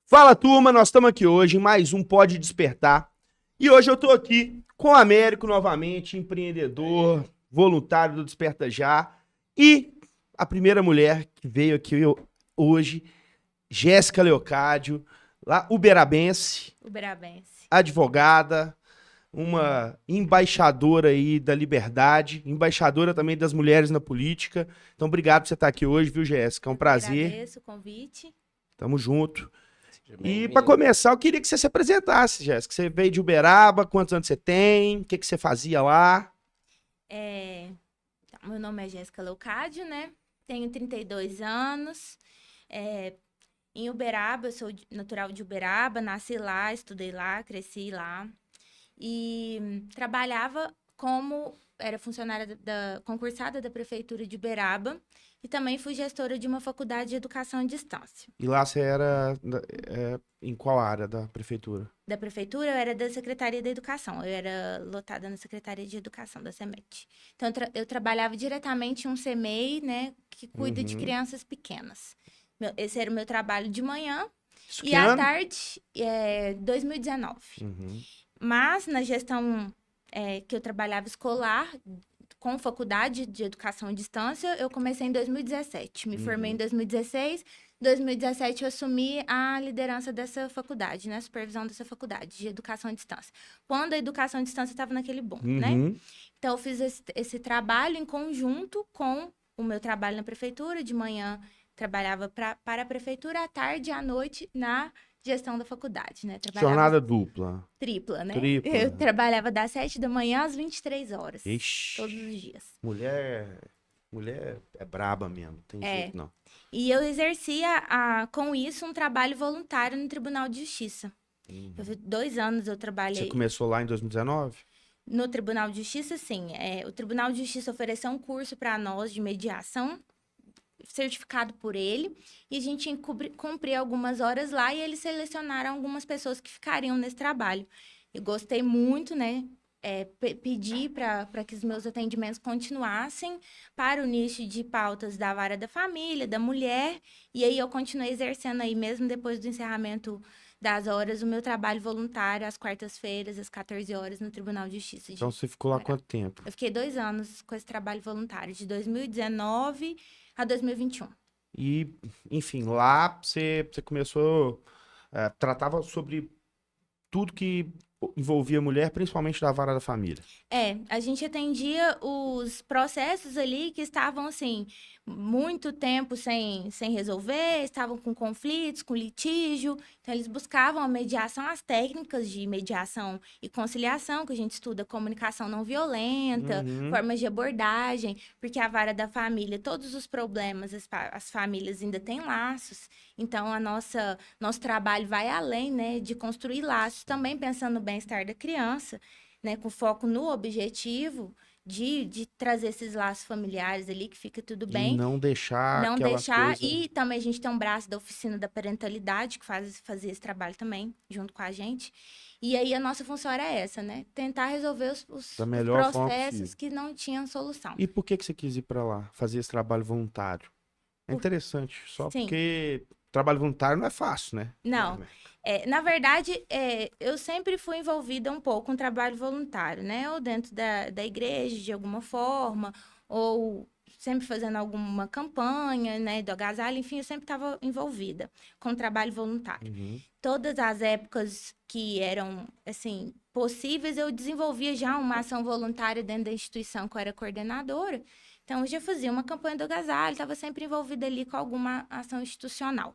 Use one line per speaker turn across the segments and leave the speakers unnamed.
Fala, turma, nós estamos aqui hoje em mais um Pode Despertar. E hoje eu estou aqui com o Américo novamente, empreendedor, voluntário do Desperta Já. E a primeira mulher que veio aqui hoje, Jéssica Leocádio, lá uberabense, advogada, uma embaixadora aí da liberdade, embaixadora também das mulheres na política. Então, obrigado por você estar aqui hoje, viu, Jéssica? É um prazer.
Agradeço o convite.
Tamo junto. E para começar, eu queria que você se apresentasse, Jéssica. Você veio de Uberaba, quantos anos você tem? O que você fazia lá?
Meu nome é Jéssica Leocádio, né? Tenho 32 anos. Em Uberaba, eu sou natural de Uberaba, nasci lá, estudei lá, cresci lá. E trabalhava era funcionária concursada da Prefeitura de Uberaba e também fui gestora de uma faculdade de educação à distância.
E lá você era em qual área da prefeitura?
Da prefeitura, eu era da Secretaria da Educação. Eu era lotada na Secretaria de Educação da SEMET. Então, eu trabalhava diretamente em um CEMEI, né, que cuida de crianças pequenas. Esse era o meu trabalho de manhã.
Isso
E
que
à
ano?
tarde, 2019. Mas na gestão que eu trabalhava escolar, com faculdade de educação à distância, eu comecei em 2017. Me formei em 2016. Em 2017, eu assumi a liderança dessa faculdade, né? A supervisão dessa faculdade de educação à distância. Quando a educação à distância estava naquele boom, né? Então, eu fiz esse trabalho em conjunto com o meu trabalho na prefeitura. De manhã, trabalhava para a prefeitura, à tarde e à noite na gestão da faculdade, né?
Jornada dupla.
Tripla, né?
Tripla.
Eu trabalhava das 7 da manhã às 23 horas.
Ixi.
Todos os dias.
Mulher é braba mesmo, tem jeito não.
E eu exercia, com isso, um trabalho voluntário no Tribunal de Justiça. 2 anos eu trabalhei...
Você começou lá em 2019?
No Tribunal de Justiça, sim. O Tribunal de Justiça ofereceu um curso para nós de mediação, certificado por ele, e a gente cumpria algumas horas lá e eles selecionaram algumas pessoas que ficariam nesse trabalho. Eu gostei muito, né? Pedi para que os meus atendimentos continuassem para o nicho de pautas da vara da família, da mulher, e aí eu continuei exercendo aí, mesmo depois do encerramento das horas, o meu trabalho voluntário às quartas-feiras, às 14 horas, no Tribunal de Justiça.
Então você ficou lá quanto tempo?
Eu fiquei 2 anos com esse trabalho voluntário, de 2019 a 2021.
E, enfim, lá você começou, tratava sobre tudo que envolvia mulher, principalmente da vara da família.
A gente atendia os processos ali que estavam, assim, muito tempo sem resolver, estavam com conflitos, com litígio. Então, eles buscavam a mediação, as técnicas de mediação e conciliação, que a gente estuda comunicação não violenta, formas de abordagem, porque a vara da família, todos os problemas, as famílias ainda têm laços. Então, nosso trabalho vai além, né, de construir laços, também pensando no bem-estar da criança, né, com foco no objetivo de trazer esses laços familiares ali, que fica tudo bem.
E não deixar
Não
aquelas
deixar.
coisas...
E também a gente tem um braço da oficina da parentalidade, que fazia esse trabalho também, junto com a gente. E aí a nossa função era essa, né? Tentar resolver os processos que não tinham solução.
E por que você quis ir para lá, fazer esse trabalho voluntário? É interessante, só
Sim.
porque trabalho voluntário não é fácil, né?
Não. Na verdade, eu sempre fui envolvida um pouco com trabalho voluntário, né? Ou dentro da igreja, de alguma forma, ou sempre fazendo alguma campanha, né? Do agasalho, enfim, eu sempre estava envolvida com trabalho voluntário. Todas as épocas que eram, assim, possíveis, eu desenvolvia já uma ação voluntária dentro da instituição que eu era coordenadora. Então, eu já fazia uma campanha do agasalho, estava sempre envolvida ali com alguma ação institucional.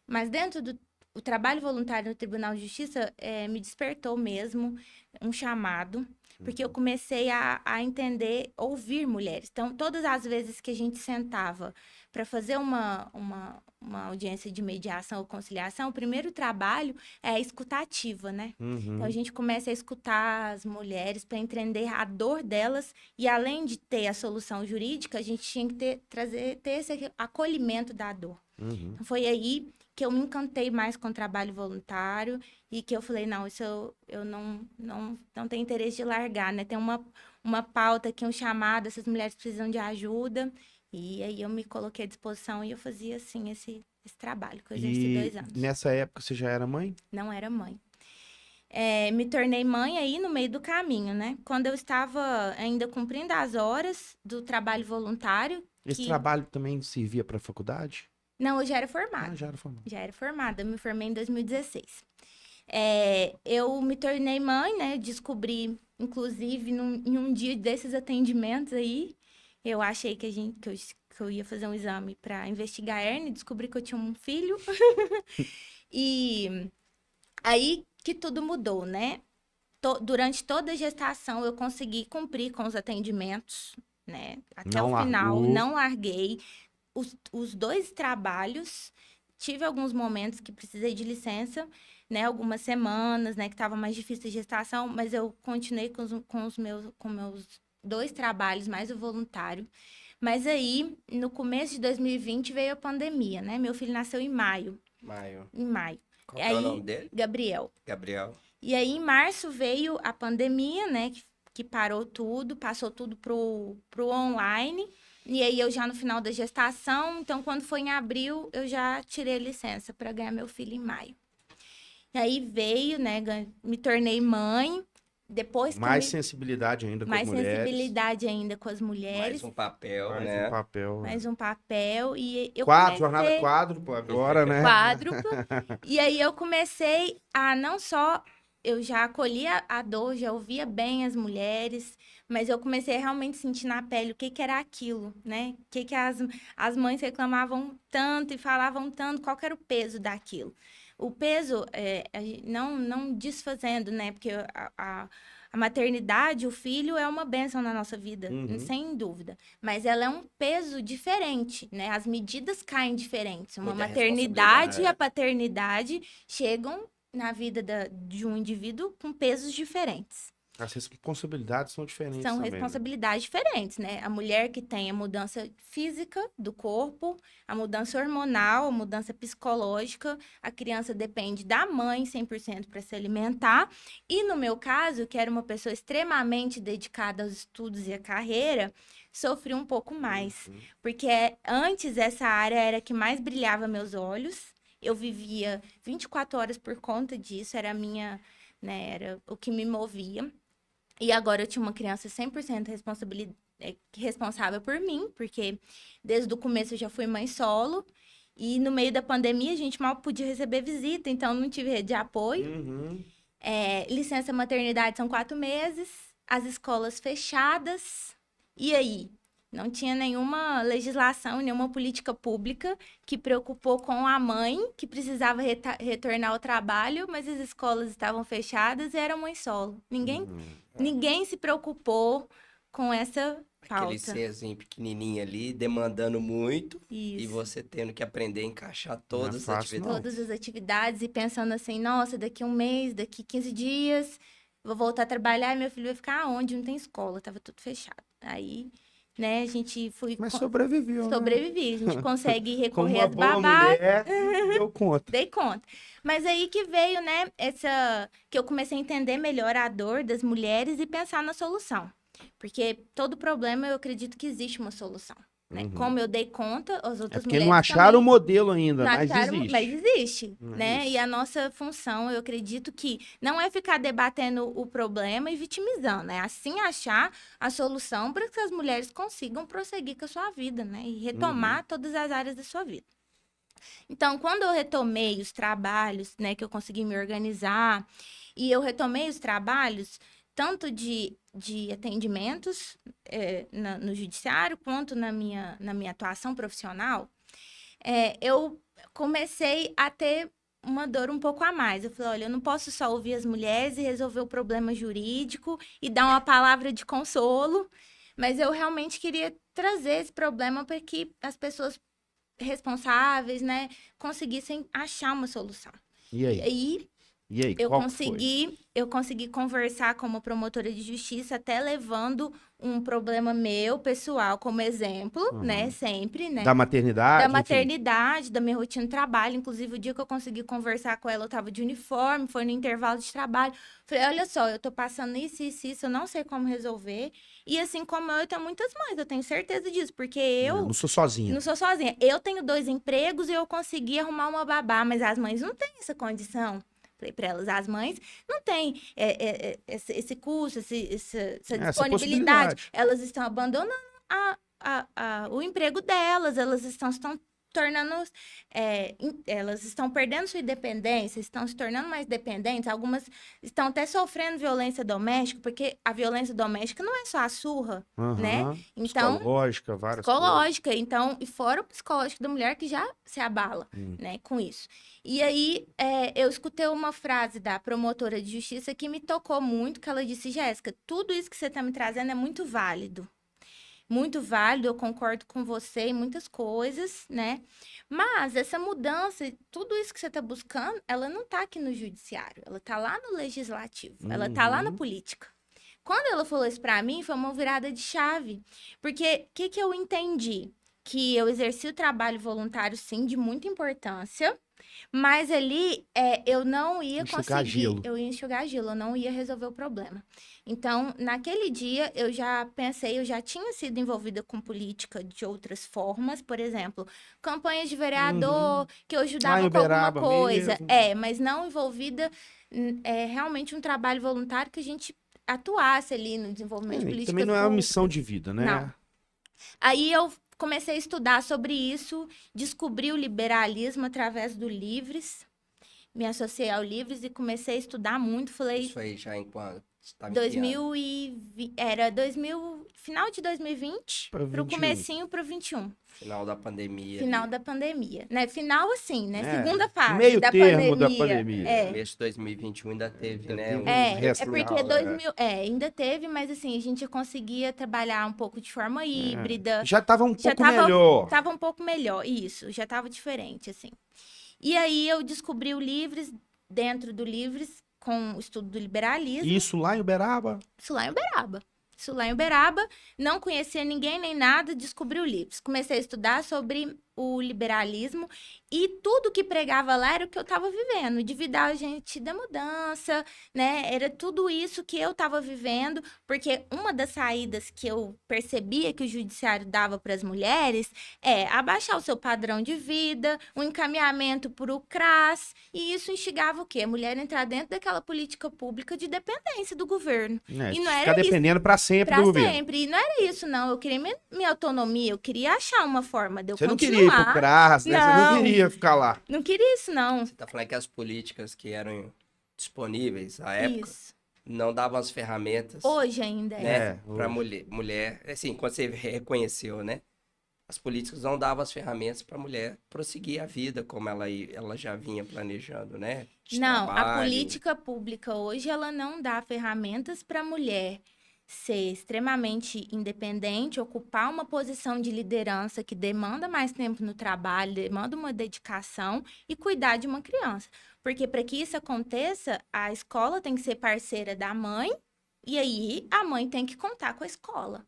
Mas dentro o trabalho voluntário no Tribunal de Justiça me despertou mesmo um chamado, porque eu comecei a entender, ouvir mulheres. Então, todas as vezes que a gente sentava para fazer uma audiência de mediação ou conciliação, o primeiro trabalho é a escutativa, né? Então, a gente começa a escutar as mulheres para entender a dor delas e, além de ter a solução jurídica, a gente tinha que ter esse acolhimento da dor. Então, foi aí que eu me encantei mais com o trabalho voluntário e que eu falei, não, isso eu não tenho interesse de largar, né? Tem uma uma pauta aqui, um chamado, essas mulheres precisam de ajuda. E aí eu me coloquei à disposição e eu fazia, assim, esse trabalho, que eu exerci 2 anos.
Nessa época você já era mãe?
Não era mãe. Me tornei mãe aí no meio do caminho, né? Quando eu estava ainda cumprindo as horas do trabalho voluntário.
Esse trabalho também servia para a faculdade?
Não, eu já era formada.
Já era formada.
Já era formada, eu me formei em 2016. Eu me tornei mãe, né? Descobri, inclusive, em um dia desses atendimentos aí, eu achei que eu ia fazer um exame para investigar a hérnia, descobri que eu tinha um filho. E aí que tudo mudou, né? Durante toda a gestação, eu consegui cumprir com os atendimentos, né? Até o final, não larguei. Os 2 trabalhos, tive alguns momentos que precisei de licença, né? Algumas semanas, né? Que estava mais difícil a gestação, mas eu continuei com meus 2 trabalhos, mais o voluntário. Mas aí, no começo de 2020, veio a pandemia, né? Meu filho nasceu em maio. Em maio.
Qual é o nome dele?
Gabriel. E aí, em março, veio a pandemia, né? Que parou tudo, passou tudo pro online. E aí, eu já no final da gestação, então, quando foi em abril, eu já tirei licença para ganhar meu filho em maio. E aí, veio, né? Me tornei mãe. Depois
mais sensibilidade ainda com as mulheres.
Mais sensibilidade ainda com as mulheres.
Mais um papel,
mais
né?
Um papel.
Mais um papel. E eu
jornada quádruplo agora, né?
Quádruplo. E aí eu comecei a não só... Eu já acolhia a dor, já ouvia bem as mulheres, mas eu comecei a realmente sentir na pele o que era aquilo, né? O que as mães reclamavam tanto e falavam tanto, qual que era o peso daquilo. O peso, não desfazendo, né? Porque a maternidade, o filho é uma bênção na nossa vida, sem dúvida. Mas ela é um peso diferente, né? As medidas caem diferentes. Uma maternidade e a paternidade chegam na vida de um indivíduo com pesos diferentes.
As responsabilidades são diferentes
São
também,
responsabilidades diferentes, né? A mulher que tem a mudança física do corpo, a mudança hormonal, a mudança psicológica, a criança depende da mãe 100% para se alimentar. E no meu caso, que era uma pessoa extremamente dedicada aos estudos e à carreira, sofri um pouco mais. Porque antes essa área era a que mais brilhava meus olhos. Eu vivia 24 horas por conta disso, era a minha, né, era o que me movia. E agora eu tinha uma criança 100% responsável por mim, porque desde o começo eu já fui mãe solo. E no meio da pandemia a gente mal podia receber visita, então não tive rede de apoio. Licença maternidade são 4 meses, as escolas fechadas. E aí? Não tinha nenhuma legislação, nenhuma política pública que preocupou com a mãe, que precisava retornar ao trabalho, mas as escolas estavam fechadas e era mãe solo. Ninguém se preocupou com essa pauta.
Aquele serzinho pequenininho ali, demandando muito.
Isso.
E você tendo que aprender a encaixar todas as atividades.
Todas as atividades e pensando assim, nossa, daqui 1 mês, daqui 15 dias, vou voltar a trabalhar e meu filho vai ficar aonde? Não tem escola, tava tudo fechado. Aí... né, a gente
Mas sobreviveu,
Sobrevivi, a gente consegue recorrer às
babás. Mulher, deu conta.
Dei conta. Mas aí que veio, né, que eu comecei a entender melhor a dor das mulheres e pensar na solução. Porque todo problema, eu acredito que existe uma solução. Né? Como eu dei conta, as outras
porque
mulheres
não acharam o
também
modelo ainda, mas existe.
Mas existe, né? E a nossa função, eu acredito que não é ficar debatendo o problema e vitimizando, é assim achar a solução para que as mulheres consigam prosseguir com a sua vida, né? E retomar todas as áreas da sua vida. Então, quando eu retomei os trabalhos, né, que eu consegui me organizar, e eu retomei os trabalhos, tanto de atendimentos no judiciário, quanto na minha atuação profissional, eu comecei a ter uma dor um pouco a mais. Eu falei, olha, eu não posso só ouvir as mulheres e resolver o problema jurídico e dar uma palavra de consolo, mas eu realmente queria trazer esse problema para que as pessoas responsáveis, né, conseguissem achar uma solução.
E aí?
E
E aí,
Eu
qual que foi?
consegui conversar com uma promotora de justiça, até levando um problema meu, pessoal, como exemplo, né?
Uhum.
Sempre, né?
Da
Da
maternidade, enfim.
maternidade, da minha rotina de trabalho. Inclusive, o dia que eu consegui conversar com ela, eu tava de uniforme, foi no intervalo de trabalho. Falei, olha só, eu tô passando isso, eu não sei como resolver. E assim como eu tenho muitas mães, eu tenho certeza disso, porque
Não
eu
sou sozinha.
não sou sozinha. Eu tenho 2 empregos e eu consegui arrumar uma babá, mas as mães não têm essa condição. Falei para elas, as mães não têm esse custo, essa
Essa
disponibilidade.
possibilidade.
Elas estão abandonando o emprego delas, elas estão tornando, elas estão perdendo sua independência, estão se tornando mais dependentes. Algumas estão até sofrendo violência doméstica, porque a violência doméstica não é só a surra, né?
Aham.
Então,
Psicológica, várias coisas.
psicológica, então, e fora o psicológico da mulher que já se abala,
Hum.
né, com isso. E aí, eu escutei uma frase da promotora de justiça que me tocou muito, que ela disse, Jéssica, tudo isso que você está me trazendo é muito válido. Muito válido, eu concordo com você em muitas coisas, né? Mas essa mudança, tudo isso que você está buscando, ela não está aqui no judiciário, ela está lá no legislativo, ela está lá na
Uhum.
política. Quando ela falou isso pra mim, foi uma virada de chave. Porque o que eu entendi? Que eu exerci o trabalho voluntário, sim, de muita importância, mas ali eu não ia
Enxugar
conseguir,
gelo.
eu ia enxugar gelo, eu não ia resolver o problema. Então, naquele dia, eu já pensei, eu já tinha sido envolvida com política de outras formas, por exemplo, campanhas de vereador,
Uhum.
que eu
Lá em
ajudava com alguma
Uberaba
coisa,
mesmo.
mas não envolvida, realmente um trabalho voluntário que a gente atuasse ali no desenvolvimento de
E também
políticas
não é uma missão
públicas.
de vida,
Não.
né?
Aí eu comecei a estudar sobre isso, descobri o liberalismo através do Livres, me associei ao Livres e comecei a estudar muito. Falei,
Isso aí já em quando? Você tava em que ano?
2020, era 2000, final de 2020
Pra
pro
21.
comecinho pro 21,
Final da pandemia
final
ali.
da pandemia, né? Final assim, né?
É.
Segunda fase
Meio
da
termo da
pandemia.
pandemia.
Começo de 2021 ainda teve, né?
teve
Um
um
É
resfriado,
porque
é.
2000, ainda teve, mas assim, a gente conseguia trabalhar um pouco de forma híbrida.
Já tava um
Já
pouco melhor.
tava um pouco melhor, isso, já tava diferente, assim. E aí eu descobri o Livres, dentro do Livres, com o estudo do liberalismo,
Isso lá em Uberaba.
isso lá em Uberaba. Isso lá em Uberaba, não conhecia ninguém nem nada, descobri o Livres. Comecei a estudar sobre o liberalismo e tudo que pregava lá era o que eu estava vivendo, endividar a gente da mudança, né? Era tudo isso que eu estava vivendo, porque uma das saídas que eu percebia que o judiciário dava para as mulheres é abaixar o seu padrão de vida, um encaminhamento para o CRAS, e isso instigava o quê? A mulher entrar dentro daquela política pública de dependência do governo.
Né?
E não
Ficar
era isso.
dependendo pra sempre
Pra
do governo.
sempre. E não era isso, não. Eu queria minha autonomia, eu queria achar uma forma de eu
Você não
continuar.
queria ir pro CRAS, né? Você não
Não.
queria ficar lá.
Não queria isso, não.
Você tá falando que as políticas que eram disponíveis à época
Isso.
não davam as ferramentas,
Hoje ainda é.
né?
É,
Pra
hoje.
mulher. Assim, quando você reconheceu, né? As políticas não davam as ferramentas para a mulher prosseguir a vida como ela já vinha planejando, né? De
Não, a
trabalho.
política pública hoje, ela não dá ferramentas para a mulher ser extremamente independente, ocupar uma posição de liderança que demanda mais tempo no trabalho, demanda uma dedicação e cuidar de uma criança. Porque para que isso aconteça, a escola tem que ser parceira da mãe e aí a mãe tem que contar com a escola.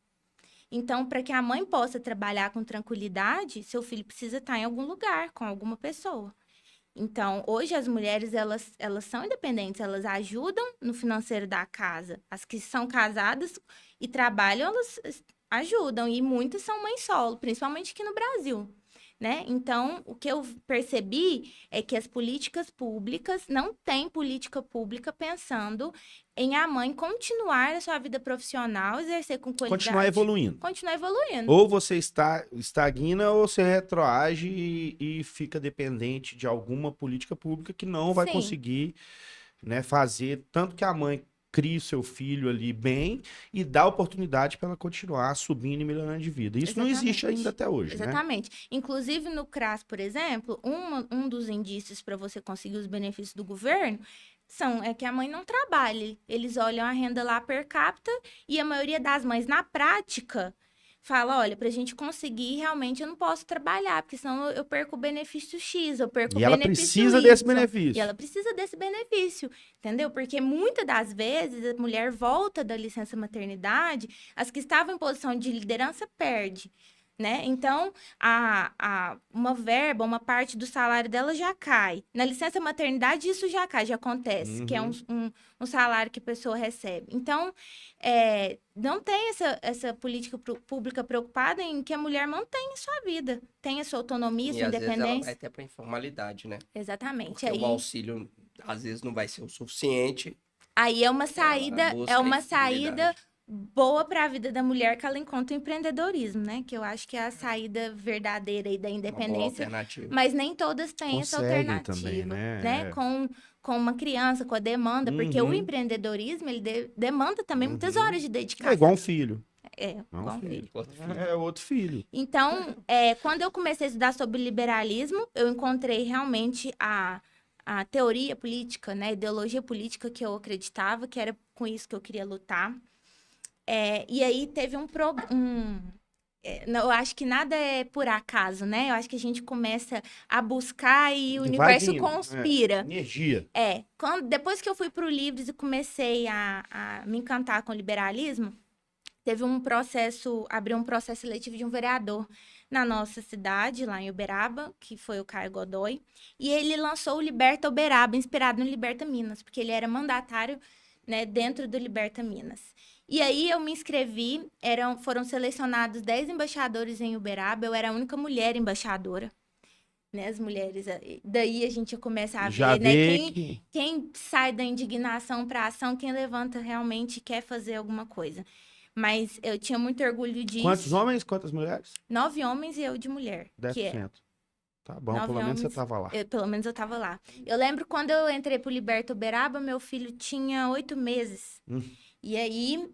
Então, para que a mãe possa trabalhar com tranquilidade, seu filho precisa estar em algum lugar, com alguma pessoa. Então, hoje as mulheres, elas são independentes, elas ajudam no financeiro da casa. As que são casadas e trabalham, elas ajudam. E muitas são mães solo, principalmente aqui no Brasil, né? Então, o que eu percebi é que as políticas públicas, não tem política pública pensando em a mãe continuar a sua vida profissional, exercer com qualidade.
Continuar evoluindo.
Continuar evoluindo.
Ou você estagna ou você retroage e fica dependente de alguma política pública que não vai
Sim.
conseguir, né, fazer tanto que a mãe crie o seu filho ali bem e dá oportunidade para ela continuar subindo e melhorando de vida. Isso não existe
Exatamente.
ainda até hoje, né?
Exatamente. Inclusive, no CRAS, por exemplo, um dos indícios para você conseguir os benefícios do governo é que a mãe não trabalhe. Eles olham a renda lá per capita e a maioria das mães, na prática, fala, olha, pra gente conseguir, realmente eu não posso trabalhar, porque senão eu perco o benefício X, eu perco o
E ela
benefício
precisa
Y.
desse benefício.
E ela precisa desse benefício, entendeu? Porque muitas das vezes a mulher volta da licença maternidade, as que estavam em posição de liderança perde, né? Então, uma verba, uma parte do salário dela já cai. Na licença maternidade, isso já cai, já acontece, que é um salário que a pessoa recebe. Então, não tem essa política pública preocupada em que a mulher mantenha sua vida, tenha sua autonomia, sua
E às vezes ela
independência.
vai até pra informalidade, né?
Exatamente.
Porque o auxílio, às vezes, não vai ser o suficiente.
Aí é uma
Ela busca
saída
estabilidade.
boa para a vida da mulher que ela encontra o empreendedorismo, né? Que eu acho que é a saída verdadeira aí da
Uma boa
independência.
alternativa.
Mas nem todas têm essa
Conseguem
alternativa,
também, né?
Com uma criança, com a demanda, porque o empreendedorismo, ele demanda também muitas horas de dedicação.
É igual um filho.
Igual um filho.
Outro filho.
É outro filho.
Então, quando eu comecei a estudar sobre liberalismo, eu encontrei realmente a teoria política, né, a ideologia política que eu acreditava, que era com isso que eu queria lutar. E aí teve eu acho que nada é por acaso, né? Eu acho que a gente começa a buscar e o universo conspira.
Energia.
Depois que eu fui para o Livres e comecei a me encantar com o liberalismo, abriu um processo seletivo de um vereador na nossa cidade, lá em Uberaba, que foi o Caio Godoy, e ele lançou o Liberta Uberaba, inspirado no Liberta Minas, porque ele era mandatário, né, dentro do Liberta Minas. E aí eu me inscrevi, foram selecionados 10 embaixadores em Uberaba, eu era a única mulher embaixadora, né, as mulheres, daí a gente começa a ver, né, quem sai da indignação para a ação, quem levanta realmente quer fazer alguma coisa. Mas eu tinha muito orgulho disso.
Quantos homens, quantas mulheres?
9 homens e eu de mulher.
10%. Tá bom, pelo menos você tava lá.
Pelo menos eu tava lá. Eu lembro quando eu entrei pro Liberta Uberaba, meu filho tinha 8 meses. E aí,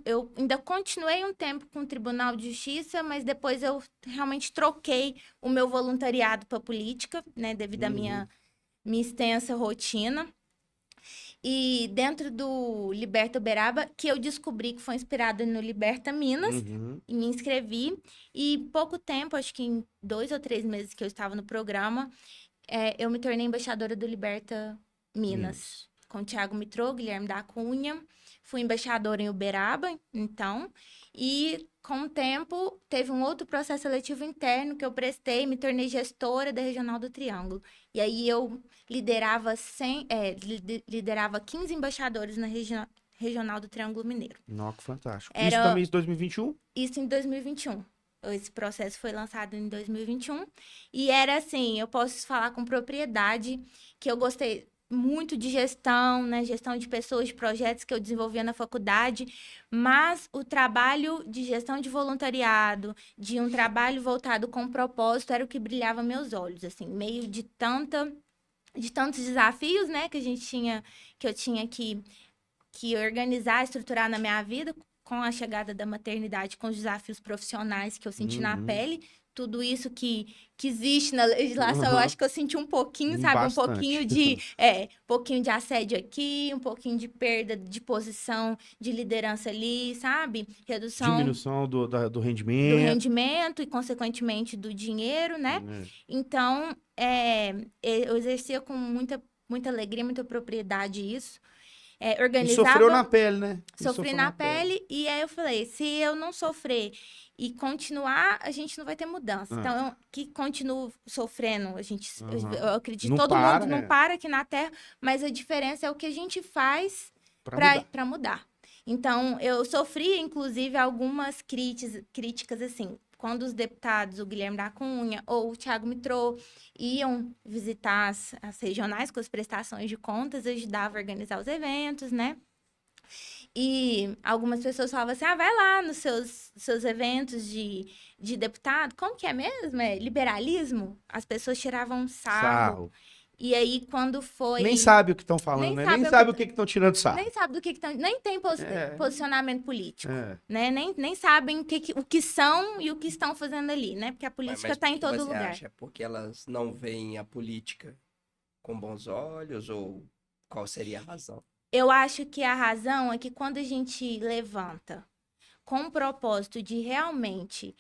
eu ainda continuei um tempo com o Tribunal de Justiça, mas depois eu realmente troquei o meu voluntariado para política, né, devido à minha extensa rotina. E dentro do Liberta Uberaba, que eu descobri que foi inspirado no Liberta Minas, e me inscrevi. E pouco tempo, acho que em 2 ou 3 meses que eu estava no programa, eu me tornei embaixadora do Liberta Minas. Com o Thiago Mitrô, Guilherme da Cunha. Fui embaixadora em Uberaba, então. E com o tempo, teve um outro processo seletivo interno que eu prestei, me tornei gestora da Regional do Triângulo. E aí eu liderava 15 embaixadores na Regional do Triângulo Mineiro.
Nossa, que fantástico. Isso também em 2021?
Isso em 2021. Esse processo foi lançado em 2021. E era assim, eu posso falar com propriedade que eu gostei muito de gestão, né? Gestão de pessoas, de projetos que eu desenvolvia na faculdade, mas o trabalho de gestão de voluntariado, de um trabalho voltado com propósito, era o que brilhava meus olhos, assim, meio de tantos desafios, né, que eu tinha que organizar, estruturar na minha vida, com a chegada da maternidade, com os desafios profissionais que eu senti na pele. Tudo isso que existe na legislação, eu acho que eu senti um pouquinho, sabe?
Bastante.
Um pouquinho de assédio aqui, um pouquinho de perda de posição de liderança ali, sabe?
Diminuição do rendimento.
Do rendimento e, consequentemente, do dinheiro, né? Então, eu exercia com muita alegria, muita propriedade isso. Organizava...
E sofreu na pele, né?
Sofri na pele, e aí eu falei, se eu não sofrer e continuar, a gente não vai ter mudança. Então, que continuo sofrendo, eu acredito,
não
todo
para,
mundo não para aqui na Terra, mas a diferença é o que a gente faz para mudar. Então, eu sofri, inclusive, algumas críticas assim, quando os deputados, o Guilherme da Cunha ou o Thiago Mitrô, iam visitar as regionais com as prestações de contas, eu ajudava a organizar os eventos, né? E algumas pessoas falavam assim, vai lá nos seus eventos de deputado, como que é mesmo? É liberalismo? As pessoas tiravam sarro. E aí, quando foi...
Nem sabe o que estão falando, né? Nem sabe o que estão tirando sarro.
Nem sabe do que estão... Nem tem posicionamento político, né? Nem sabem o que são e o que estão fazendo ali, né? Porque a política está em todo lugar.
Você acha porque elas não veem a política com bons olhos ou qual seria a razão?
Eu acho que a razão é que quando a gente levanta com o propósito de realmente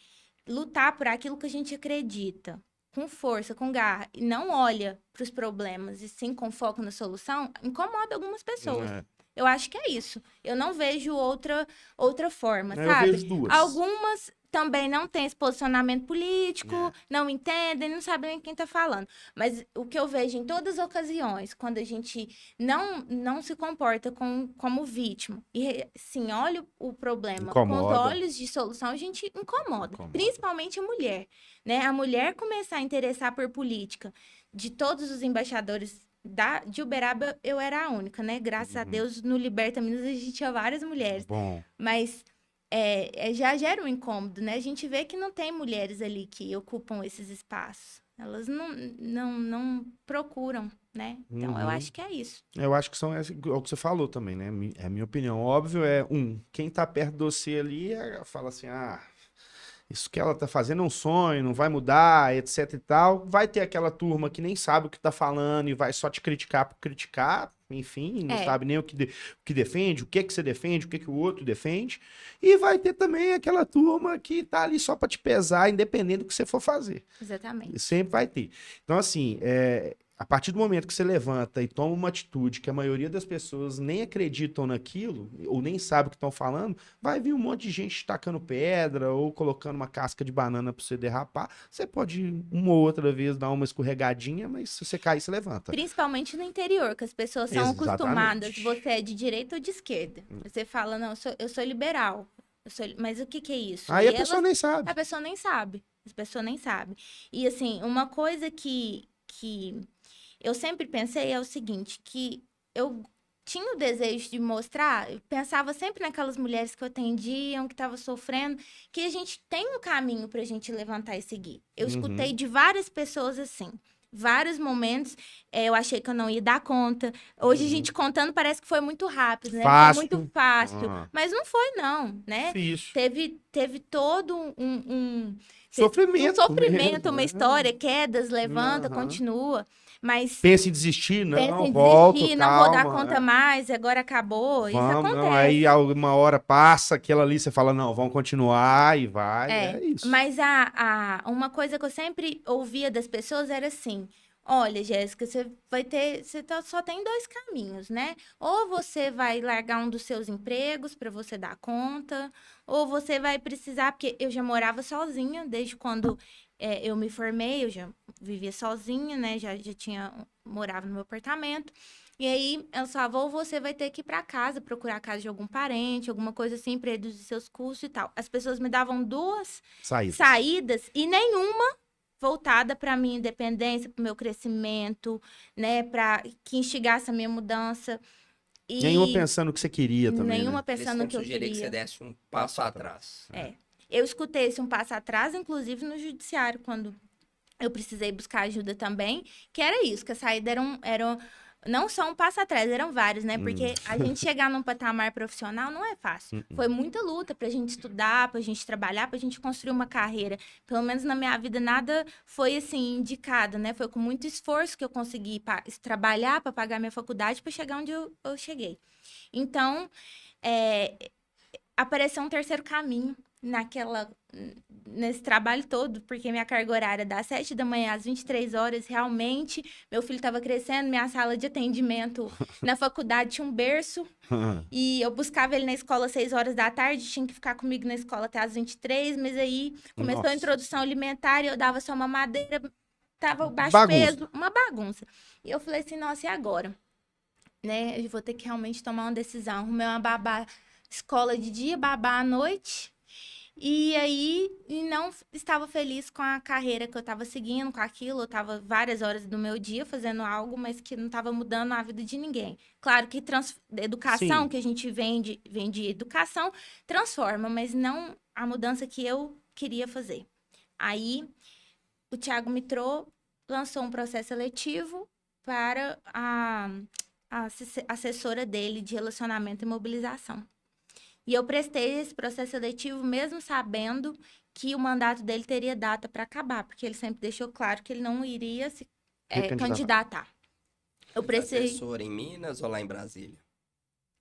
lutar por aquilo que a gente acredita, com força, com garra, e não olha para os problemas e sim com foco na solução, incomoda algumas pessoas. Eu acho que é isso. Eu não vejo outra forma,
Eu
sabe?
vejo duas.
Algumas também não têm esse posicionamento político, não entendem, não sabem quem tá falando. Mas o que eu vejo em todas as ocasiões, quando a gente não se comporta como vítima e sim olha o problema com os olhos de solução, a gente incomoda. Principalmente a mulher, né? A mulher começar a interessar por política. De todos os embaixadores de Uberaba, eu era a única, né? Graças a Deus, no Liberta Minas, a gente tinha várias mulheres.
Bom.
Mas já gera um incômodo, né? A gente vê que não tem mulheres ali que ocupam esses espaços. Elas não procuram, né? Então, eu acho que é isso.
Eu acho que é o que você falou também, né? É a minha opinião. Óbvio, quem tá perto de você ali fala assim, isso que ela tá fazendo é um sonho, não vai mudar, etc e tal. Vai ter aquela turma que nem sabe o que tá falando e vai só te criticar por criticar, enfim, não sabe nem o que defende, o que você defende, o que o outro defende. E vai ter também aquela turma que tá ali só pra te pesar, independente do que você for fazer.
Exatamente.
Sempre vai ter. Então, assim, a partir do momento que você levanta e toma uma atitude que a maioria das pessoas nem acreditam naquilo, ou nem sabe o que estão falando, vai vir um monte de gente tacando pedra ou colocando uma casca de banana para você derrapar. Você pode, uma ou outra vez, dar uma escorregadinha, mas se você cair, você levanta.
Principalmente no interior, que as pessoas são acostumadas, você é de direita ou de esquerda. Você fala, não, eu sou liberal. Mas o que é isso?
Aí a pessoa nem sabe.
A pessoa nem sabe. As pessoas nem sabem. E, assim, uma coisa que eu sempre pensei é o seguinte, que eu tinha o desejo de mostrar, eu pensava sempre naquelas mulheres que eu atendiam, que estavam sofrendo, que a gente tem um caminho pra gente levantar e seguir. Eu escutei de várias pessoas assim, vários momentos, eu achei que eu não ia dar conta. Hoje a gente contando parece que foi muito rápido, né?
Fácil.
Foi muito fácil, mas não foi não, né?
Isso.
Teve todo um
sofrimento.
Um sofrimento, uma história, quedas, levanta, continua. Mas
pensa em desistir, não,
pensa em
volta,
desistir,
calma,
não vou dar conta mais, agora acabou, isso acontece.
Não, aí uma hora passa, aquela ali, você fala, não, vamos continuar e vai, é isso.
Mas uma coisa que eu sempre ouvia das pessoas era assim, olha, Jéssica, você só tem 2 caminhos, né? Ou você vai largar um dos seus empregos para você dar conta, ou você vai precisar, porque eu já morava sozinha desde quando eu me formei, eu já vivia sozinha, né? Já morava no meu apartamento. E aí, ela falava, ou você vai ter que ir para casa, procurar a casa de algum parente, alguma coisa assim, para reduzir seus custos e tal. As pessoas me davam 2 saídas e nenhuma voltada para minha independência, para o meu crescimento, né? Para que instigasse a minha mudança. E
nenhuma pensando no que você queria também,
nenhuma pensando no que eu queria.
Que você desse um passo atrás.
Eu escutei esse um passo atrás, inclusive no judiciário, quando eu precisei buscar ajuda também, que era isso, que a saída era não só um passo atrás, eram vários, né? Porque a gente chegar num patamar profissional não é fácil. Foi muita luta pra gente estudar, pra gente trabalhar, pra gente construir uma carreira. Pelo menos na minha vida, nada foi, assim, indicado, né? Foi com muito esforço que eu consegui trabalhar pra pagar minha faculdade pra chegar onde eu cheguei. Então, apareceu um terceiro caminho nesse trabalho todo, porque minha carga horária das 7 da manhã às 23 horas, realmente, meu filho estava crescendo, minha sala de atendimento na faculdade tinha um berço, e eu buscava ele na escola às 6 horas da tarde, tinha que ficar comigo na escola até às 23, mas aí começou a introdução alimentar, e eu dava só mamadeira, tava baixo peso, uma bagunça. E eu falei assim, nossa, e agora? Né, eu vou ter que realmente tomar uma decisão, arrumei uma babá, escola de dia, babá à noite. E aí, não estava feliz com a carreira que eu estava seguindo, com aquilo. Eu estava várias horas do meu dia fazendo algo, mas que não estava mudando a vida de ninguém. Claro que educação, que a gente vende educação, transforma, mas não a mudança que eu queria fazer. Aí, o Thiago Mitrô lançou um processo seletivo para a assessora dele de relacionamento e mobilização. E eu prestei esse processo seletivo mesmo sabendo que o mandato dele teria data para acabar, porque ele sempre deixou claro que ele não iria se candidatar. Eu prestei...
Assessor em Minas ou lá em Brasília?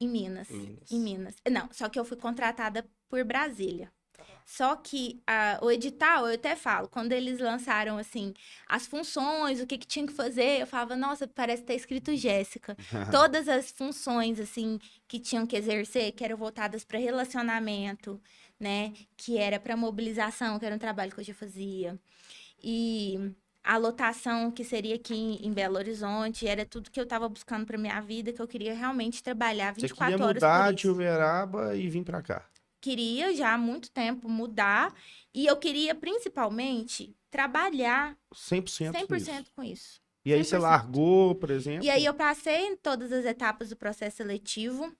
Em Minas. Em Minas. Não, só que eu fui contratada por Brasília. Só que o edital, eu até falo, quando eles lançaram, assim, as funções, o que tinha que fazer, eu falava, nossa, parece ter escrito Jéssica. Todas as funções, assim, que tinham que exercer, que eram voltadas para relacionamento, né? Que era para mobilização, que era um trabalho que eu já fazia. E a lotação, que seria aqui em Belo Horizonte, era tudo que eu estava buscando para minha vida, que eu queria realmente trabalhar 24 horas por isso.
Você queria mudar de Uberaba e vir para cá?
Queria já há muito tempo mudar e eu queria principalmente trabalhar 100% com isso.
E aí 100%. Você largou, por exemplo?
E aí eu passei em todas as etapas do processo seletivo,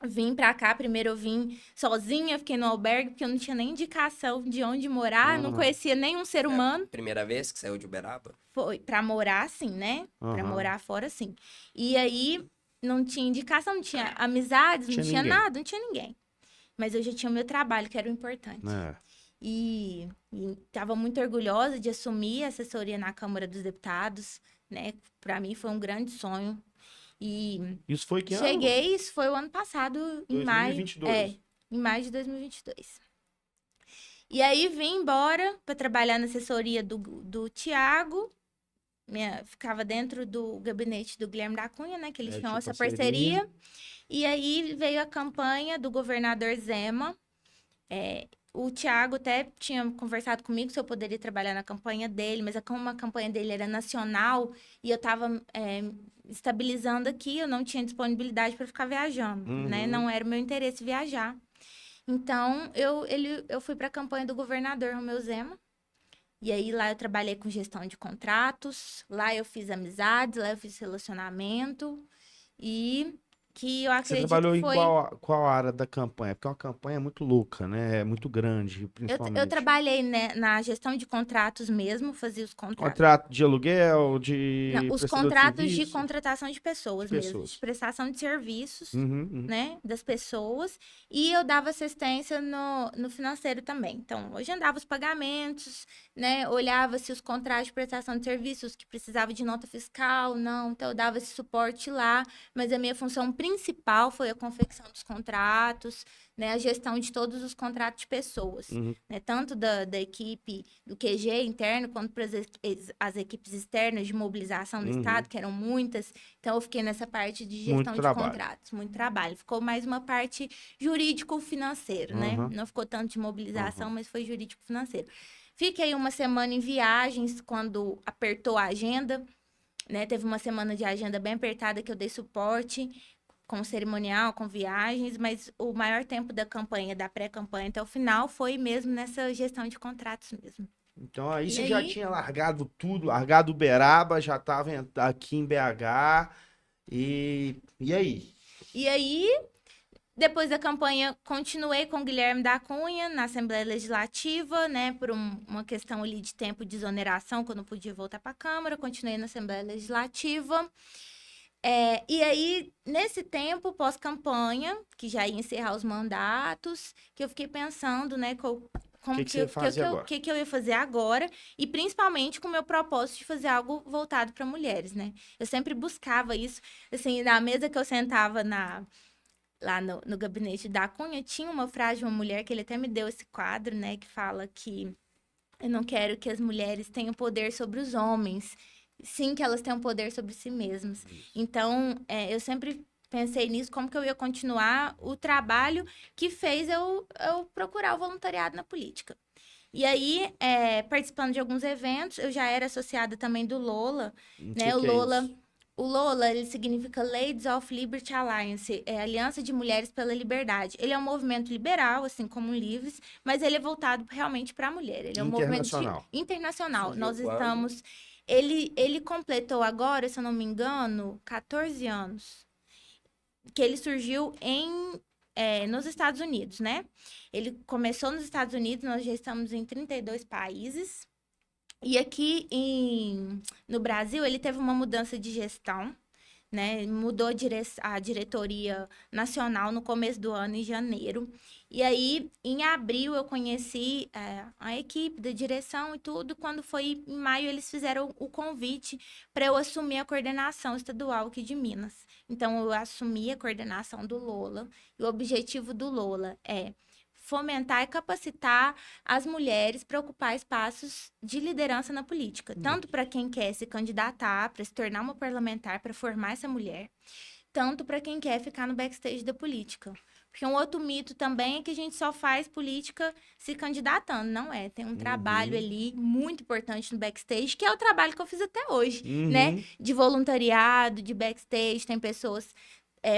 vim pra cá, primeiro eu vim sozinha, fiquei no albergue, porque eu não tinha nem indicação de onde morar, não conhecia nenhum ser humano.
Primeira vez que saiu de Uberaba?
Foi, pra morar sim, né? Pra morar fora sim. E aí não tinha indicação, não tinha amizades, não tinha nada, não tinha ninguém. Mas eu já tinha o meu trabalho, que era o importante. E estava muito orgulhosa de assumir a assessoria na Câmara dos Deputados, né? Para mim foi um grande sonho. E
isso foi que
cheguei,
ano?
Isso foi o ano passado, em
2022.
maio. Em maio de 2022. E aí vim embora para trabalhar na assessoria do Tiago. Ficava dentro do gabinete do Guilherme da Cunha, né? Que eles tinham essa parceria. E aí veio a campanha do governador Zema. O Thiago até tinha conversado comigo se eu poderia trabalhar na campanha dele, mas como a campanha dele era nacional e eu estava estabilizando aqui, eu não tinha disponibilidade para ficar viajando, né? Não era o meu interesse viajar. Então, eu fui para a campanha do governador Romeu Zema. E aí, lá eu trabalhei com gestão de contratos, lá eu fiz amizades, lá eu fiz relacionamento e que eu acredito
Você trabalhou
que foi...
em qual área da campanha? Porque é uma campanha muito louca, né? É muito grande, principalmente.
Eu trabalhei, né, na gestão de contratos mesmo, fazia os contratos.
Contrato de aluguel, de...
Não, os contratos de contratação de pessoas mesmo, de prestação de serviços, né, das pessoas. E eu dava assistência no financeiro também. Então, hoje andava os pagamentos, né, olhava se os contratos de prestação de serviços que precisavam de nota fiscal, não. Então, eu dava esse suporte lá, mas a minha função principal foi a confecção dos contratos, né, a gestão de todos os contratos de pessoas, né, tanto da equipe do QG interno, quanto para as equipes externas de mobilização do Estado, que eram muitas. Então, eu fiquei nessa parte de gestão de contratos, muito trabalho. Ficou mais uma parte jurídico-financeiro, né? Não ficou tanto de mobilização, mas foi jurídico-financeiro. Fiquei uma semana em viagens, quando apertou a agenda, né? Teve uma semana de agenda bem apertada que eu dei suporte, com cerimonial, com viagens, mas o maior tempo da campanha, da pré-campanha até o final, foi mesmo nessa gestão de contratos mesmo.
Então aí você já tinha largado tudo, largado Uberaba, já estava aqui em BH, e aí?
E aí, depois da campanha, continuei com o Guilherme da Cunha na Assembleia Legislativa, né, por uma questão ali de tempo de exoneração, quando eu podia voltar para a Câmara, continuei na Assembleia Legislativa. E aí, nesse tempo, pós-campanha, que já ia encerrar os mandatos, que eu fiquei pensando, né, o que eu ia fazer agora, e principalmente com o meu propósito de fazer algo voltado para mulheres, né? Eu sempre buscava isso, assim, na mesa que eu sentava lá no gabinete da Cunha, tinha uma frase de uma mulher, que ele até me deu esse quadro, né, que fala que eu não quero que as mulheres tenham poder sobre os homens, sim que elas tenham poder sobre si mesmas. Então, eu sempre pensei nisso, como que eu ia continuar o trabalho que fez eu procurar o voluntariado na política. E aí, participando de alguns eventos, eu já era associada também do Lola, né? O Lola, ele significa Ladies of Liberty Alliance, Aliança de Mulheres pela Liberdade. Ele é um movimento liberal, assim como o Livres, mas ele é voltado realmente para a mulher. Ele é um movimento internacional. Nós estamos... Ele completou agora, se eu não me engano, 14 anos. Que ele surgiu nos Estados Unidos, né? Ele começou nos Estados Unidos, nós já estamos em 32 países. E aqui no Brasil, ele teve uma mudança de gestão, né? Mudou a diretoria nacional no começo do ano, em janeiro. E aí, em abril, eu conheci a equipe da direção e tudo. Quando foi em maio, eles fizeram o convite para eu assumir a coordenação estadual aqui de Minas. Então, eu assumi a coordenação do Lola. E o objetivo do Lola é fomentar e capacitar as mulheres para ocupar espaços de liderança na política. Tanto para quem quer se candidatar, para se tornar uma parlamentar, para formar essa mulher, tanto para quem quer ficar no backstage da política. Porque um outro mito também é que a gente só faz política se candidatando. Não é. Tem um trabalho ali muito importante no backstage, que é o trabalho que eu fiz até hoje, né? De voluntariado, de backstage. Tem pessoas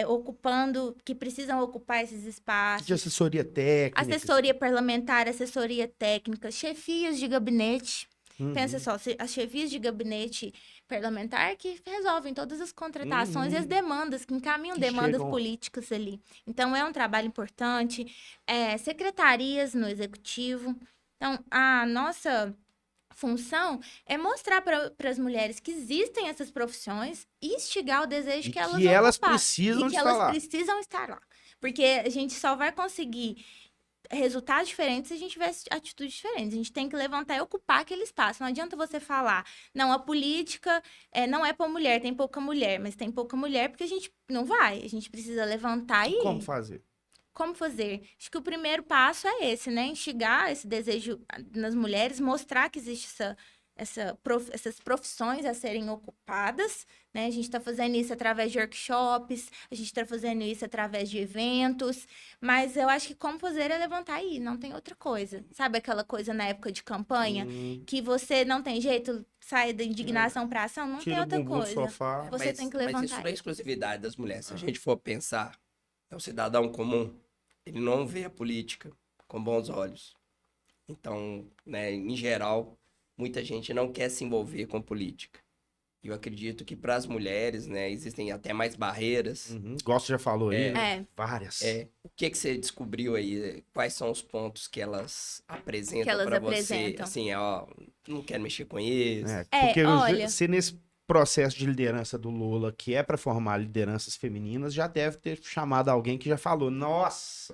ocupando, que precisam ocupar esses espaços.
De assessoria técnica.
Assessoria parlamentar, assessoria técnica, chefias de gabinete. Pensa só, as chefias de gabinete parlamentar que resolvem todas as contratações e as demandas, que encaminham demandas políticas ali. Então, é um trabalho importante. Secretarias no executivo. Então, a nossa função é mostrar para as mulheres que existem essas profissões e instigar o desejo que elas
precisam estar lá.
elas precisam estar lá. Porque a gente só vai conseguir resultados diferentes se a gente tiver atitudes diferentes. A gente tem que levantar e ocupar aquele espaço. Não adianta você falar, não, a política não é para mulher, tem pouca mulher, mas tem pouca mulher porque a gente não vai. A gente precisa levantar e...
Como fazer?
Como fazer? Acho que o primeiro passo é esse, né? Instigar esse desejo nas mulheres, mostrar que existe essas profissões a serem ocupadas, né? A gente está fazendo isso através de workshops, a gente está fazendo isso através de eventos, mas eu acho que como fazer é levantar aí, não tem outra coisa. Sabe aquela coisa na época de campanha, que você não tem jeito, sai da indignação para ação? Não tem outra coisa.
Sofá.
Você tem que levantar.
Mas isso não é exclusividade das mulheres. Se a gente for pensar, é um cidadão comum, ele não vê a política com bons olhos. Então, né, em geral, muita gente não quer se envolver com política. E eu acredito que para as mulheres, né, existem até mais barreiras.
Gosto, já falou aí, né? Várias.
O que você descobriu aí? Quais são os pontos que elas apresentam para você? Assim, não quero mexer com isso.
Porque
olha...
você nesse processo de liderança do Lola, que é para formar lideranças femininas, já deve ter chamado alguém que já falou, nossa,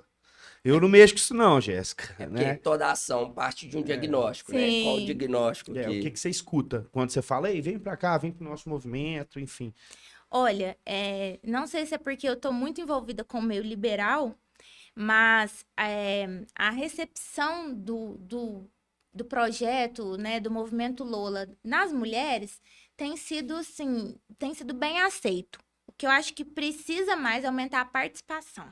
eu não mexo com isso não, Jéssica.
Porque toda ação parte de um diagnóstico, né? Qual o diagnóstico?
O que você escuta quando você fala, ei, vem pra cá, vem pro nosso movimento, enfim.
Olha, não sei se é porque eu tô muito envolvida com o meio liberal, mas a recepção do projeto, né, do movimento Lola nas mulheres tem sido bem aceito. O que eu acho que precisa mais é aumentar a participação.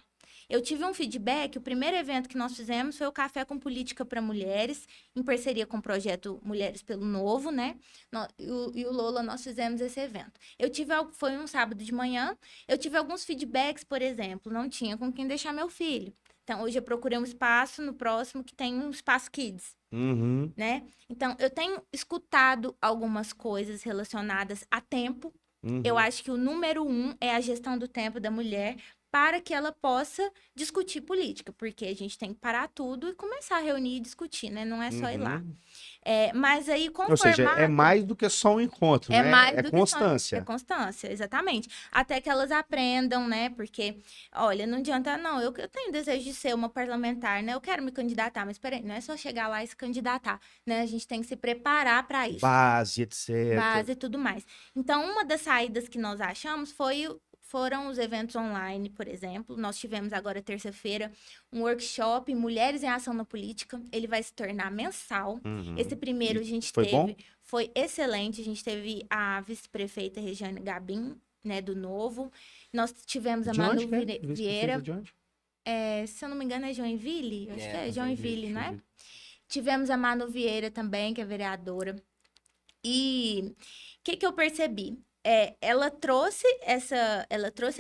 Eu tive um feedback, o primeiro evento que nós fizemos foi o Café com Política para Mulheres, em parceria com o projeto Mulheres pelo Novo, né? E o Lola, nós fizemos esse evento. Foi um sábado de manhã, eu tive alguns feedbacks, por exemplo, não tinha com quem deixar meu filho. Então, hoje eu procurei um espaço no próximo que tem um espaço kids, né? Então, eu tenho escutado algumas coisas relacionadas a tempo. Eu acho que o número 1 é a gestão do tempo da mulher para que ela possa discutir política, porque a gente tem que parar tudo e começar a reunir e discutir, né? Não é só ir lá. Mas aí, com o formato... Ou seja,
é mais do que só um encontro, né?
Mais do
constância.
É constância, exatamente. Até que elas aprendam, né? Porque, olha, não adianta, não. Eu tenho desejo de ser uma parlamentar, né? Eu quero me candidatar, mas peraí, não é só chegar lá e se candidatar, né? A gente tem que se preparar para isso.
Base, etc.
Base e tudo mais. Então, uma das saídas que nós achamos foram os eventos online, por exemplo. Nós tivemos agora, terça-feira, um workshop Mulheres em Ação na Política. Ele vai se tornar mensal. Esse primeiro a gente teve...
Bom?
Foi excelente. A gente teve a vice-prefeita Regiane Gabim, né, do Novo. Nós tivemos a Manu Vieira.
De onde?
Se eu não me engano, é Joinville? Acho que é Joinville, não é? Tivemos a Manu Vieira também, que é vereadora. E o que eu percebi? Ela trouxe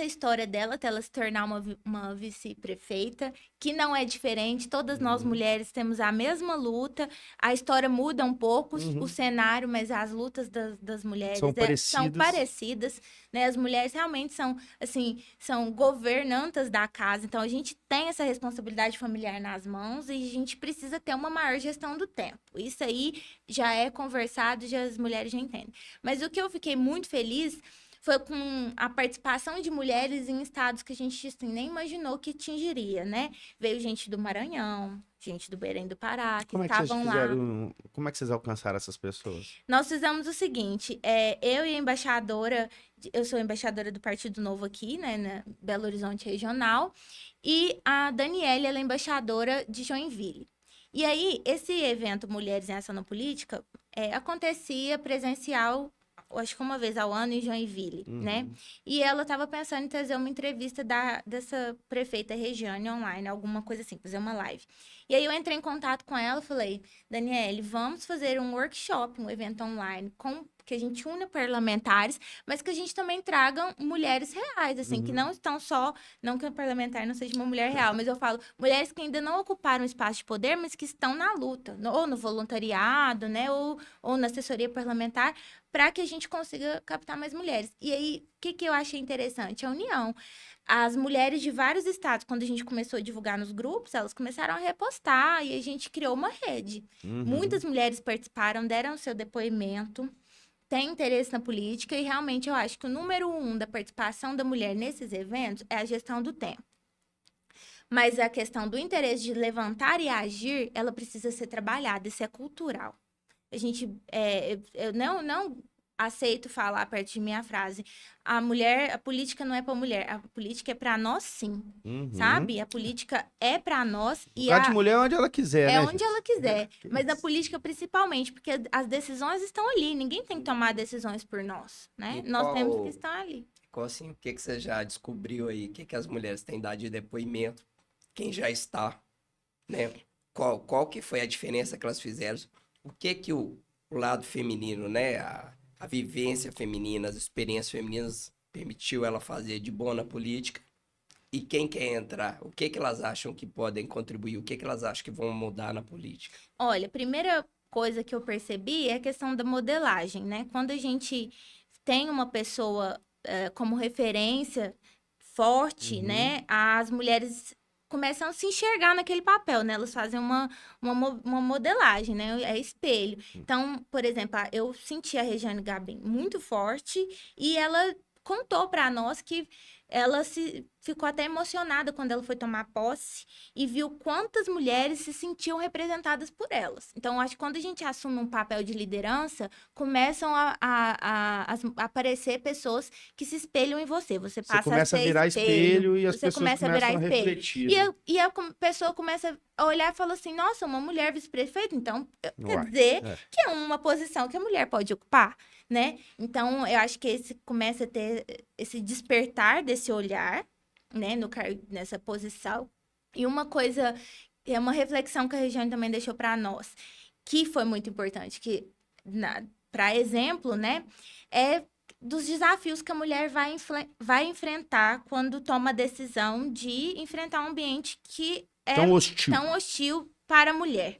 a história dela até ela se tornar uma vice-prefeita, que não é diferente, todas nós mulheres temos a mesma luta, a história muda um pouco, o cenário, mas as lutas das mulheres são parecidas, né? As mulheres realmente são governantas da casa, então a gente tem essa responsabilidade familiar nas mãos e a gente precisa ter uma maior gestão do tempo. Isso aí já é conversado, já as mulheres já entendem. Mas o que eu fiquei muito feliz foi com a participação de mulheres em estados que a gente assim, nem imaginou que atingiria, né? Veio gente do Maranhão, gente do Belém do Pará, que
Como é que vocês
estavam lá.
fizeram? Como é que vocês alcançaram essas pessoas?
Nós fizemos o seguinte, eu e a embaixadora, eu sou embaixadora do Partido Novo aqui, né, na Belo Horizonte Regional, e a Daniela, ela é embaixadora de Joinville. E aí, esse evento Mulheres em Ação na Política acontecia presencial, acho que uma vez ao ano em Joinville, né? E ela estava pensando em trazer uma entrevista dessa prefeita Regiane online, alguma coisa assim, fazer uma live. E aí eu entrei em contato com ela e falei, Daniele, vamos fazer um workshop, um evento online, que a gente une parlamentares, mas que a gente também traga mulheres reais, assim, que não estão só, não que o parlamentar não seja uma mulher real, mas eu falo, mulheres que ainda não ocuparam espaço de poder, mas que estão na luta, ou no voluntariado, né, ou na assessoria parlamentar, para que a gente consiga captar mais mulheres. E aí, o que eu achei interessante? A união. As mulheres de vários estados, quando a gente começou a divulgar nos grupos, elas começaram a repostar e a gente criou uma rede. Muitas mulheres participaram, deram seu depoimento, têm interesse na política e realmente eu acho que o número 1 da participação da mulher nesses eventos é a gestão do tempo. Mas a questão do interesse de levantar e agir, ela precisa ser trabalhada, isso é cultural. A gente, eu não aceito falar perto de mim a frase, a política não é para mulher, a política é para nós sim, sabe? A política é para nós e
A de mulher é onde ela quiser, né?
onde ela quiser, mas a política principalmente, porque as decisões estão ali, ninguém tem que tomar decisões por nós, né?
E
Nós temos que estar ali.
Qual, assim, o que você já descobriu aí? O que as mulheres têm dado de depoimento? Quem já está, né? Qual que foi a diferença que elas fizeram? O que o lado feminino, né? A vivência feminina, as experiências femininas permitiu ela fazer de bom na política? E quem quer entrar? O que elas acham que podem contribuir? O que elas acham que vão mudar na política?
Olha, a primeira coisa que eu percebi é a questão da modelagem, né? Quando a gente tem uma pessoa como referência forte, né? As mulheres começam a se enxergar naquele papel, né? Elas fazem uma modelagem, né? É espelho. Então, por exemplo, eu senti a Regiane Gabin muito forte e ela contou para nós que ela ficou até emocionada quando ela foi tomar posse e viu quantas mulheres se sentiam representadas por elas. Então, acho que quando a gente assume um papel de liderança, começam a aparecer pessoas que se espelham em você. Você passa
começa a virar espelho e as pessoas começam a refletir.
E a pessoa começa a olhar e fala assim, nossa, uma mulher vice-prefeita, então quer dizer que é uma posição que a mulher pode ocupar, né? Então, eu acho que começa a ter esse despertar desse olhar, né, nessa posição. E uma coisa, é uma reflexão que a Regiane também deixou para nós, que foi muito importante, que, para exemplo, né, é dos desafios que a mulher vai enfrentar quando toma a decisão de enfrentar um ambiente que é tão hostil para a mulher.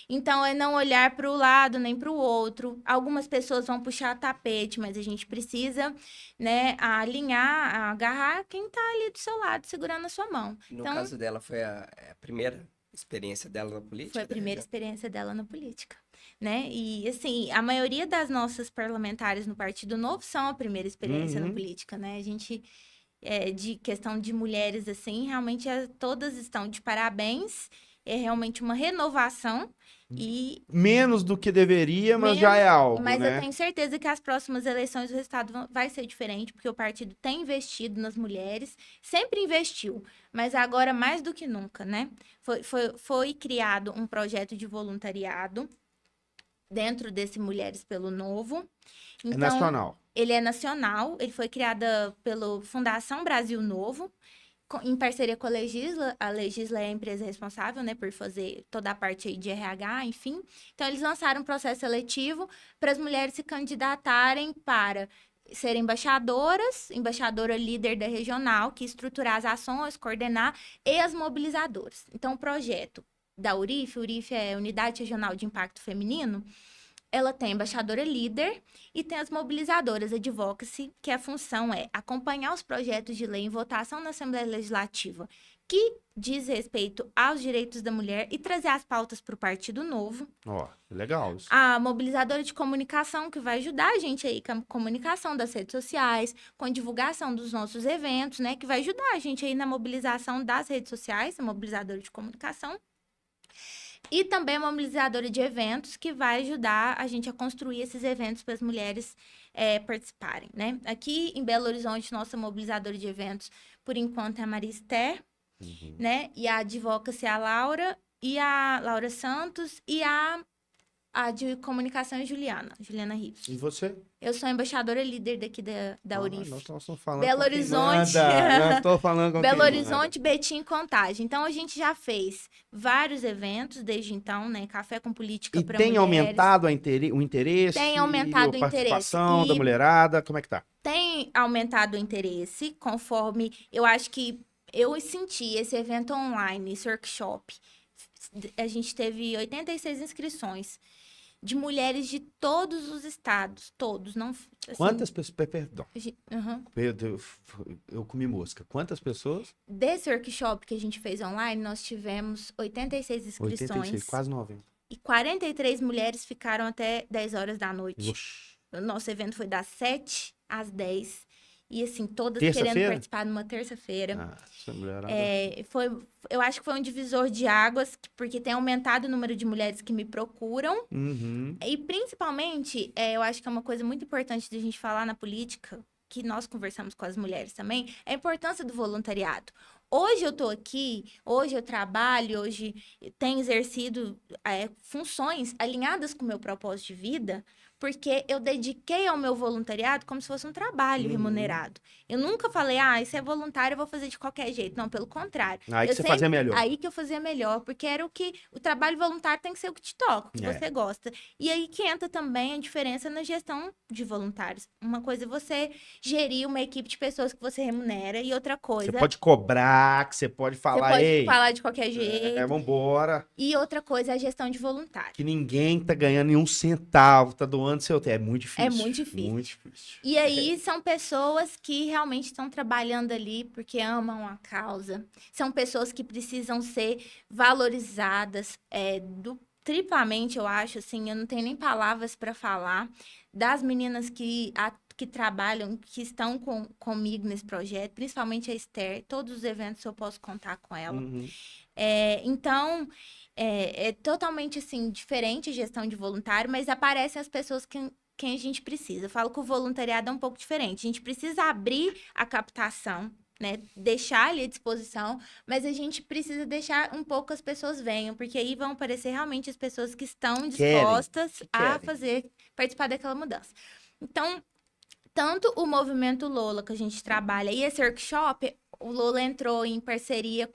Então, é não olhar para o lado nem para o outro. Algumas pessoas vão puxar tapete, mas a gente precisa, né, alinhar, agarrar quem está ali do seu lado, segurando a sua mão.
No caso dela, foi a primeira experiência dela na política?
Foi a primeira experiência dela na política, né? E, assim, a maioria das nossas parlamentares no Partido Novo são a primeira experiência na política, né? A gente, de questão de mulheres, assim, realmente todas estão de parabéns. É realmente uma renovação e...
Menos do que deveria, mas já é algo,
mas
né?
eu tenho certeza que as próximas eleições o resultado vai ser diferente, porque o partido tem investido nas mulheres, sempre investiu, mas agora mais do que nunca, né? Foi criado um projeto de voluntariado dentro desse Mulheres pelo Novo. Então,
é nacional.
Ele é nacional, ele foi criado pela Fundação Brasil Novo, em parceria com a Legisla é a empresa responsável, né, por fazer toda a parte aí de RH, enfim. Então, eles lançaram um processo seletivo para as mulheres se candidatarem para ser embaixadora líder da regional, que estruturar as ações, coordenar, e as mobilizadoras. Então, o projeto da URIF é Unidade Regional de Impacto Feminino, ela tem embaixadora líder e tem as mobilizadoras advocacy, que a função é acompanhar os projetos de lei em votação na Assembleia Legislativa que diz respeito aos direitos da mulher e trazer as pautas para o Partido Novo.
Ó, legal isso.
A mobilizadora de comunicação, que vai ajudar a gente aí com a comunicação das redes sociais, com a divulgação dos nossos eventos, né? Que vai ajudar a gente aí na mobilização das redes sociais, a mobilizadora de comunicação. E também a mobilizadora de eventos, que vai ajudar a gente a construir esses eventos para as mulheres participarem, né? Aqui em Belo Horizonte, nossa mobilizadora de eventos, por enquanto, é a Maria Esther, né? E a Advocacy, a Laura, e a Laura Santos, e a de comunicação é Juliana Rios.
E você?
Eu sou embaixadora líder daqui da URIF.
Nós estamos falando
Belo
com quem
Horizonte.
manda. Nós estamos falando com
Belo
quem
Horizonte, Betim e Contagem. Então, a gente já fez vários eventos desde então, né? Café com política
manda.
para
E tem
mulheres.
aumentado o interesse?
Tem aumentado
a
o
participação
interesse.
da mulherada? Como é que tá?
Tem aumentado o interesse, conforme eu acho que eu senti esse evento online, esse workshop. A gente teve 86 inscrições de mulheres de todos os estados, todos, não... Assim,
Quantas pessoas... Perdão,
Uhum.
eu comi mosca. Quantas pessoas?
Desse workshop que a gente fez online, nós tivemos 86 inscrições.
86, quase 90.
E 43 mulheres ficaram até 10 horas da noite.
Oxi.
O nosso evento foi das 7 às 10. E assim, todas
Terça-feira?
querendo participar numa terça-feira.
Ah, essa mulherada...
Eu acho que foi um divisor de águas, porque tem aumentado o número de mulheres que me procuram.
Uhum.
E principalmente, eu acho que é uma coisa muito importante de a gente falar na política, que nós conversamos com as mulheres também, é a importância do voluntariado. Hoje eu tô aqui, hoje eu trabalho, hoje tenho exercido funções alinhadas com o meu propósito de vida, porque eu dediquei ao meu voluntariado como se fosse um trabalho remunerado. Eu nunca falei, isso é voluntário, eu vou fazer de qualquer jeito. Não, pelo contrário.
Aí que você fazia melhor.
Aí que eu fazia melhor, porque era o trabalho voluntário tem que ser o que te toca, o que você gosta. E aí que entra também a diferença na gestão de voluntários. Uma coisa é você gerir uma equipe de pessoas que você remunera, e outra coisa...
Você pode cobrar, que você pode falar,
Você pode
ei...
falar de qualquer jeito.
Vambora.
E outra coisa é a gestão de voluntário.
Que ninguém tá ganhando nenhum centavo, tá doando seu tempo. É muito difícil.
É muito difícil.
Muito difícil.
E aí são pessoas que realmente estão trabalhando ali porque amam a causa. São pessoas que precisam ser valorizadas triplamente, eu acho, assim, eu não tenho nem palavras para falar das meninas que trabalham, que estão comigo nesse projeto, principalmente a Esther. Todos os eventos eu posso contar com ela.
Uhum.
Então, é totalmente, assim, diferente a gestão de voluntário, mas aparecem as pessoas quem a gente precisa. Eu falo que o voluntariado é um pouco diferente. A gente precisa abrir a captação, né? Deixar ali à disposição, mas a gente precisa deixar um pouco as pessoas venham, porque aí vão aparecer realmente as pessoas que estão dispostas a participar daquela mudança. Então, tanto o movimento Lola que a gente trabalha e esse workshop, o Lola entrou em parceria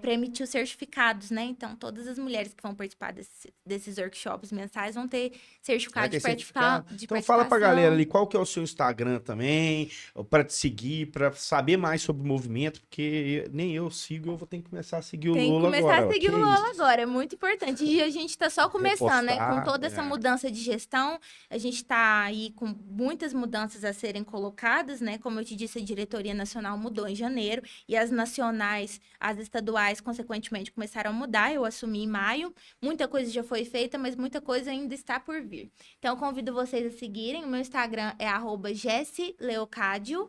para emitir os certificados, né? Então, todas as mulheres que vão participar desses workshops mensais vão ter certificado de participação.
Então, fala pra galera ali, qual que é o seu Instagram também, para te seguir, para saber mais sobre o movimento, porque nem eu sigo, eu vou ter que começar a seguir o Lola agora.
Tem que começar a seguir o Lola agora, é muito importante. E a gente tá só começando, né? Com toda essa mudança de gestão, a gente tá aí com muitas mudanças a serem colocadas, né? Como eu te disse, a diretoria nacional mudou em janeiro, e as nacionais, as estaduais, consequentemente, começaram a mudar. Eu assumi em maio. Muita coisa já foi feita, mas muita coisa ainda está por vir. Então, eu convido vocês a seguirem. O meu Instagram é @jessileocadio,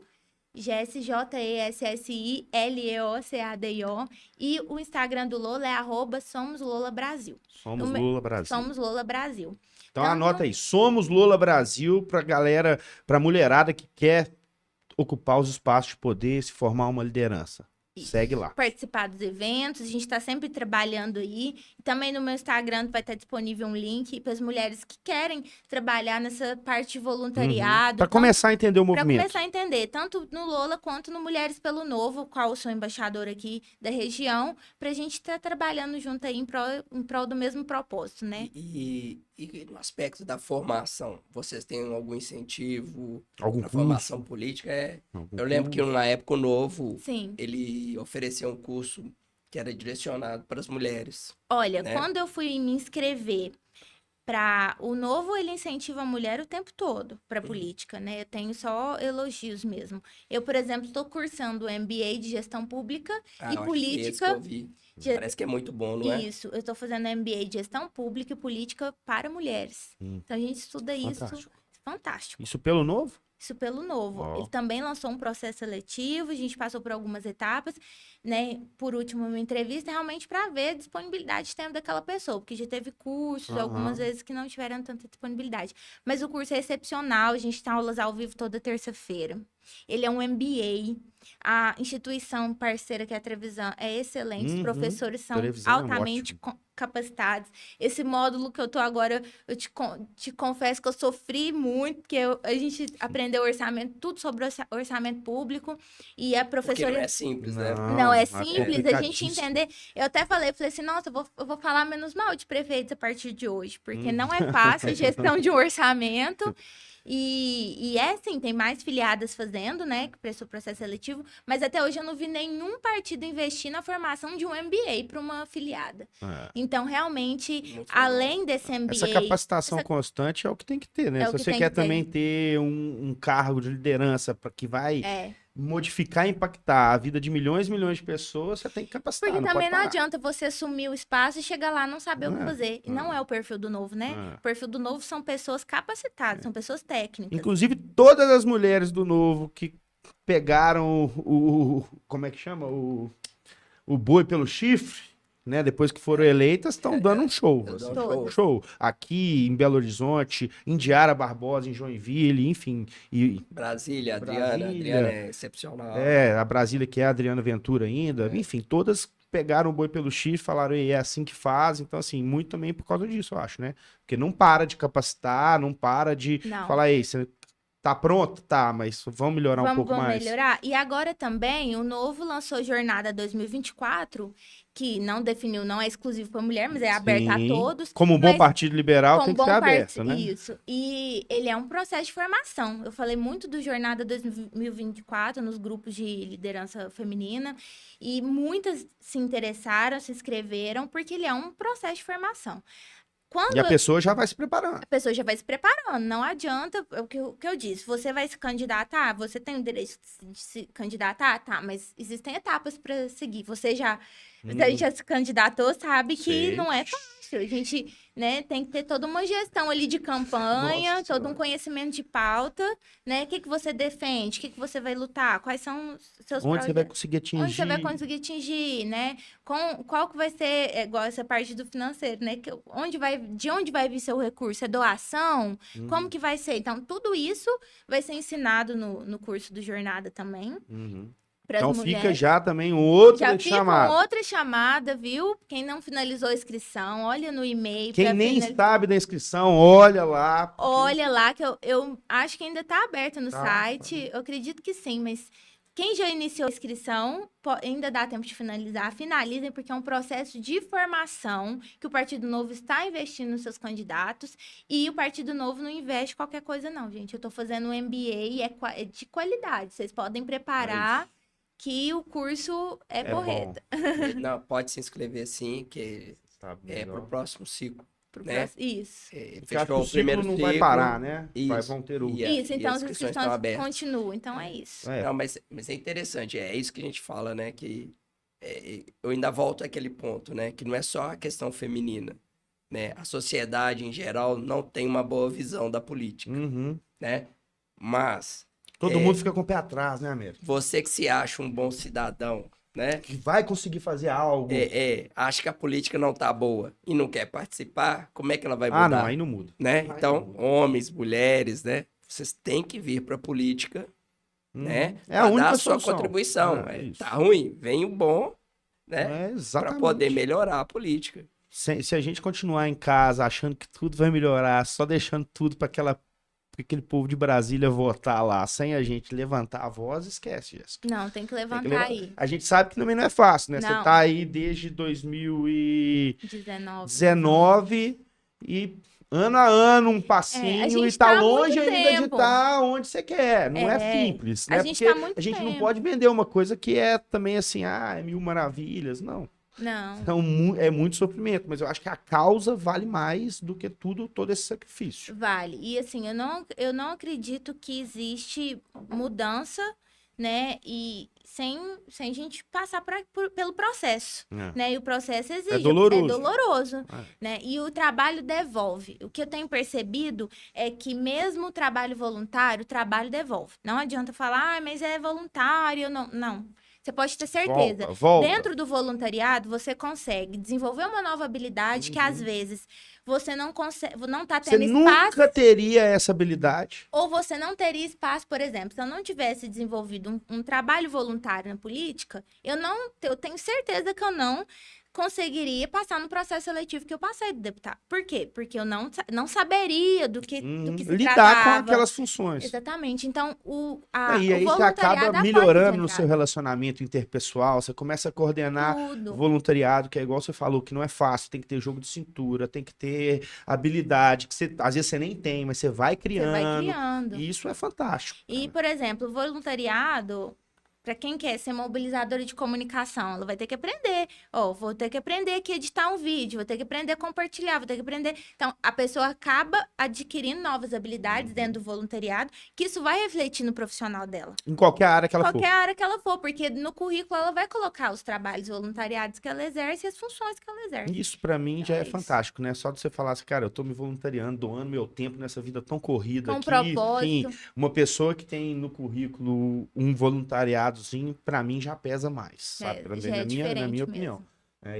Jessi, JESSILEOCADIO. E o Instagram do Lola é @SomosLolaBrasil.
Somos Lola Brasil.
Somos Lola Brasil.
Então, anota aí. Somos Lola Brasil pra galera, pra mulherada que quer ocupar os espaços de poder, se formar uma liderança. Segue lá.
Participar dos eventos, a gente está sempre trabalhando aí. Também no meu Instagram vai estar disponível um link para as mulheres que querem trabalhar nessa parte de voluntariado.
Para começar a entender o movimento.
Para começar a entender, tanto no Lola quanto no Mulheres pelo Novo, qual eu sou embaixadora aqui da região, para a gente estar trabalhando junto aí em prol do mesmo propósito, né?
E no aspecto da formação, vocês têm algum incentivo
algum
na formação política? Eu lembro que na época o Novo,
Sim.
ele oferecia um curso que era direcionado para as mulheres.
Olha,
né?
Quando eu fui me inscrever O Novo, ele incentiva a mulher o tempo todo para política, né? Eu tenho só elogios mesmo. Eu, por exemplo, estou cursando o MBA de Gestão Pública
Ah,
e
eu acho que esse que
Política.
eu vi. Parece que é muito bom, não é?
Isso, eu estou fazendo MBA de Gestão Pública e Política para mulheres. Então, a gente estuda
Fantástico.
isso. Fantástico.
Isso pelo Novo?
Isso pelo Novo.
Ó.
Ele também lançou um processo seletivo, a gente passou por algumas etapas, né? Por último, uma entrevista realmente para ver a disponibilidade de tempo daquela pessoa, porque já teve cursos, algumas vezes que não tiveram tanta disponibilidade. Mas o curso é excepcional, a gente tem aulas ao vivo toda terça-feira. Ele é um MBA, a instituição parceira, que é a Trevisan, é excelente, os professores são
Trevisan é
altamente capacitados. Esse módulo que eu tô agora, eu te confesso que eu sofri muito, porque a gente aprendeu orçamento, tudo sobre orçamento público, e a
Porque
professora...
não é simples, né?
Não, é
é
simples, a gente
complicadíssimo.
entender. Eu até falei assim, nossa, eu vou falar menos mal de prefeitos a partir de hoje, porque não é fácil a gestão de um orçamento. E é assim, tem mais filiadas fazendo, né, que prestou processo seletivo, mas até hoje eu não vi nenhum partido investir na formação de um MBA para uma filiada. Então, realmente,
Muito
além desse MBA...
Essa capacitação constante é o que tem que ter, né?
É
Se
o que
você
tem
quer
que ter.
também ter um cargo de liderança para que vai
É.
modificar e impactar a vida de milhões e milhões de pessoas, você tem que capacitar.
Porque
não
também
pode
não
parar.
adianta você assumir o espaço e chegar lá e não saber o que fazer. E não é o perfil do Novo, né? O perfil do Novo são pessoas capacitadas, são pessoas técnicas.
Inclusive, todas as mulheres do Novo que pegaram como é que chama? O boi pelo chifre, né? Depois que foram eleitas, estão dando um show.
Dando
assim,
um
Todas.
show. Aqui em Belo Horizonte, em Diara Barbosa, em Joinville, enfim. E
Brasília,
Brasília.
Adriana é excepcional.
a Brasília, que é a Adriana Ventura ainda. Enfim, todas pegaram o boi pelo chifre, falaram, é assim que faz. Então, assim, muito também por causa disso, eu acho, né? Porque não para de capacitar, não para de
Não.
falar, ei, você tá pronto? Tá, mas vamos melhorar um pouco
Vamos
mais.
melhorar. E agora também, o Novo lançou Jornada 2024, que não definiu, não é exclusivo para mulher, mas é aberto a
Sim.
todos.
Como um bom
Mas
partido liberal,
com
tem que
bom
ser aberto,
part-
né?
Isso. E ele é um processo de formação. Eu falei muito do Jornada 2024 nos grupos de liderança feminina, e muitas se interessaram, se inscreveram, porque ele é um processo de formação. Quando
E a pessoa já vai se preparando.
a pessoa já vai se preparando, não adianta, o que eu disse, você vai se candidatar, você tem o direito de se candidatar, tá, mas existem etapas para seguir, se a gente já se candidatou, sabe que
Sei.
não é fácil, a gente, né, tem que ter toda uma gestão ali de campanha,
Nossa
todo um
Senhora.
conhecimento de pauta, né, o que você defende, o que você vai lutar, quais são os seus
Onde você vai
projetos.
conseguir atingir?
Onde você vai conseguir atingir, né? Qual que vai ser, igual essa parte do financeiro, né? De onde vai vir seu recurso? É doação? Como que vai ser? Então, tudo isso vai ser ensinado no curso do Jornada também, para as
Então
mulheres.
fica já também outra
Já fica
chamada.
outra chamada, viu? Quem não finalizou a inscrição, olha no e-mail.
Quem
pra
nem
finalizar.
sabe da inscrição, olha lá. porque-
Olha lá, que eu acho que ainda está aberto no
Tá.
site. Eu acredito que sim, mas quem já iniciou a inscrição, ainda dá tempo de finalizar. Finalizem, porque é um processo de formação que o Partido Novo está investindo nos seus candidatos. E o Partido Novo não investe qualquer coisa, não, gente. Eu estou fazendo um MBA e é de qualidade. Vocês podem preparar que o curso é
bom.
correto.
Não, pode se inscrever sim, que
Tá bem,
é
legal.
pro próximo ciclo.
Pro
Né?
próximo- Isso.
É,
Porque acho que
fechou
o
o
ciclo
primeiro
não
ciclo.
vai parar, né?
Isso.
Vão ter outro.
Isso, então
as
as
inscrições estão
inscrições
abertas.
continuam. Então é isso.
É.
Não, mas é interessante, é isso que a gente fala, né? Que eu ainda volto àquele ponto, né? Que não é só a questão feminina, né? A sociedade, em geral, não tem uma boa visão da política, né? Mas
Todo mundo fica com o pé atrás, né, Américo?
você que se acha um bom cidadão, né?
Que vai conseguir fazer algo.
Acha que a política não tá boa e não quer participar, como é que ela vai
Ah,
mudar?
não, aí não muda.
Né?
Aí
Então,
não muda.
homens, mulheres, né? Vocês têm que vir para a política, né?
É a
Pra
única
dar a sua
solução.
contribuição.
É isso.
Tá ruim, vem o bom, né?
É,
Para
exatamente.
poder melhorar a política.
Se a gente continuar em casa achando que tudo vai melhorar, só deixando tudo para aquele povo de Brasília votar lá, sem a gente levantar a voz, esquece, Jéssica.
Não, tem que
Tem que
levantar
levantar.
aí.
A gente sabe que também não é fácil, né? Você
Não.
tá aí desde 2019
19.
e ano a ano um passinho
É, a gente
e tá
tá há
longe
muito
ainda de
tempo.
estar onde você quer. Não é
É.
simples,
A
né?
gente
Porque
tá há muito
a gente não
tempo.
pode vender uma coisa que é também assim, é mil maravilhas. Não.
Não.
Então, é muito sofrimento, mas eu acho que a causa vale mais do que todo esse sacrifício.
Vale. E assim, eu não acredito que existe mudança, né? E sem a gente passar pelo processo, né? E o processo exige.
É doloroso.
É doloroso, né? E o trabalho devolve. O que eu tenho percebido é que mesmo o trabalho voluntário, o trabalho devolve. Não adianta falar, mas é voluntário. Não. Você pode ter certeza.
Volta.
Dentro do voluntariado, você consegue desenvolver uma nova habilidade que, às vezes, você não consegue, não tá tendo
Você
espaço.
nunca teria essa habilidade.
Ou você não teria espaço, por exemplo, se eu não tivesse desenvolvido um trabalho voluntário na política, eu tenho certeza que eu não conseguiria passar no processo seletivo que eu passei do deputado. Por quê? Porque eu não saberia do que se
lidar
tratava.
com aquelas funções.
Exatamente. Então, o
E aí você
voluntariado é
acaba
a
melhorando
porta de
no seu
entrada.
relacionamento interpessoal, você começa a coordenar
Tudo.
voluntariado, que é igual você falou, que não é fácil, tem que ter jogo de cintura, tem que ter habilidade, que às vezes você nem tem, mas você vai
Você
criando.
vai criando.
E isso é fantástico.
E, por exemplo, o voluntariado, para quem quer ser mobilizadora de comunicação, ela vai ter que aprender. Vou ter que aprender aqui a editar um vídeo, vou ter que aprender a compartilhar, vou ter que aprender. Então, a pessoa acaba adquirindo novas habilidades dentro do voluntariado, que isso vai refletir no profissional dela.
Em qualquer área que ela for.
Qualquer área que ela for, porque no currículo ela vai colocar os trabalhos voluntariados que ela exerce e as funções que ela exerce.
Isso pra mim já é
isso.
fantástico, né? Só de você falar assim, cara, eu tô me voluntariando, doando meu tempo nessa vida tão corrida
Com
aqui.
propósito.
Enfim, uma pessoa que tem no currículo um voluntariadozinho, pra mim já pesa mais, sabe?
Já é
na
diferente
minha opinião.
mesmo.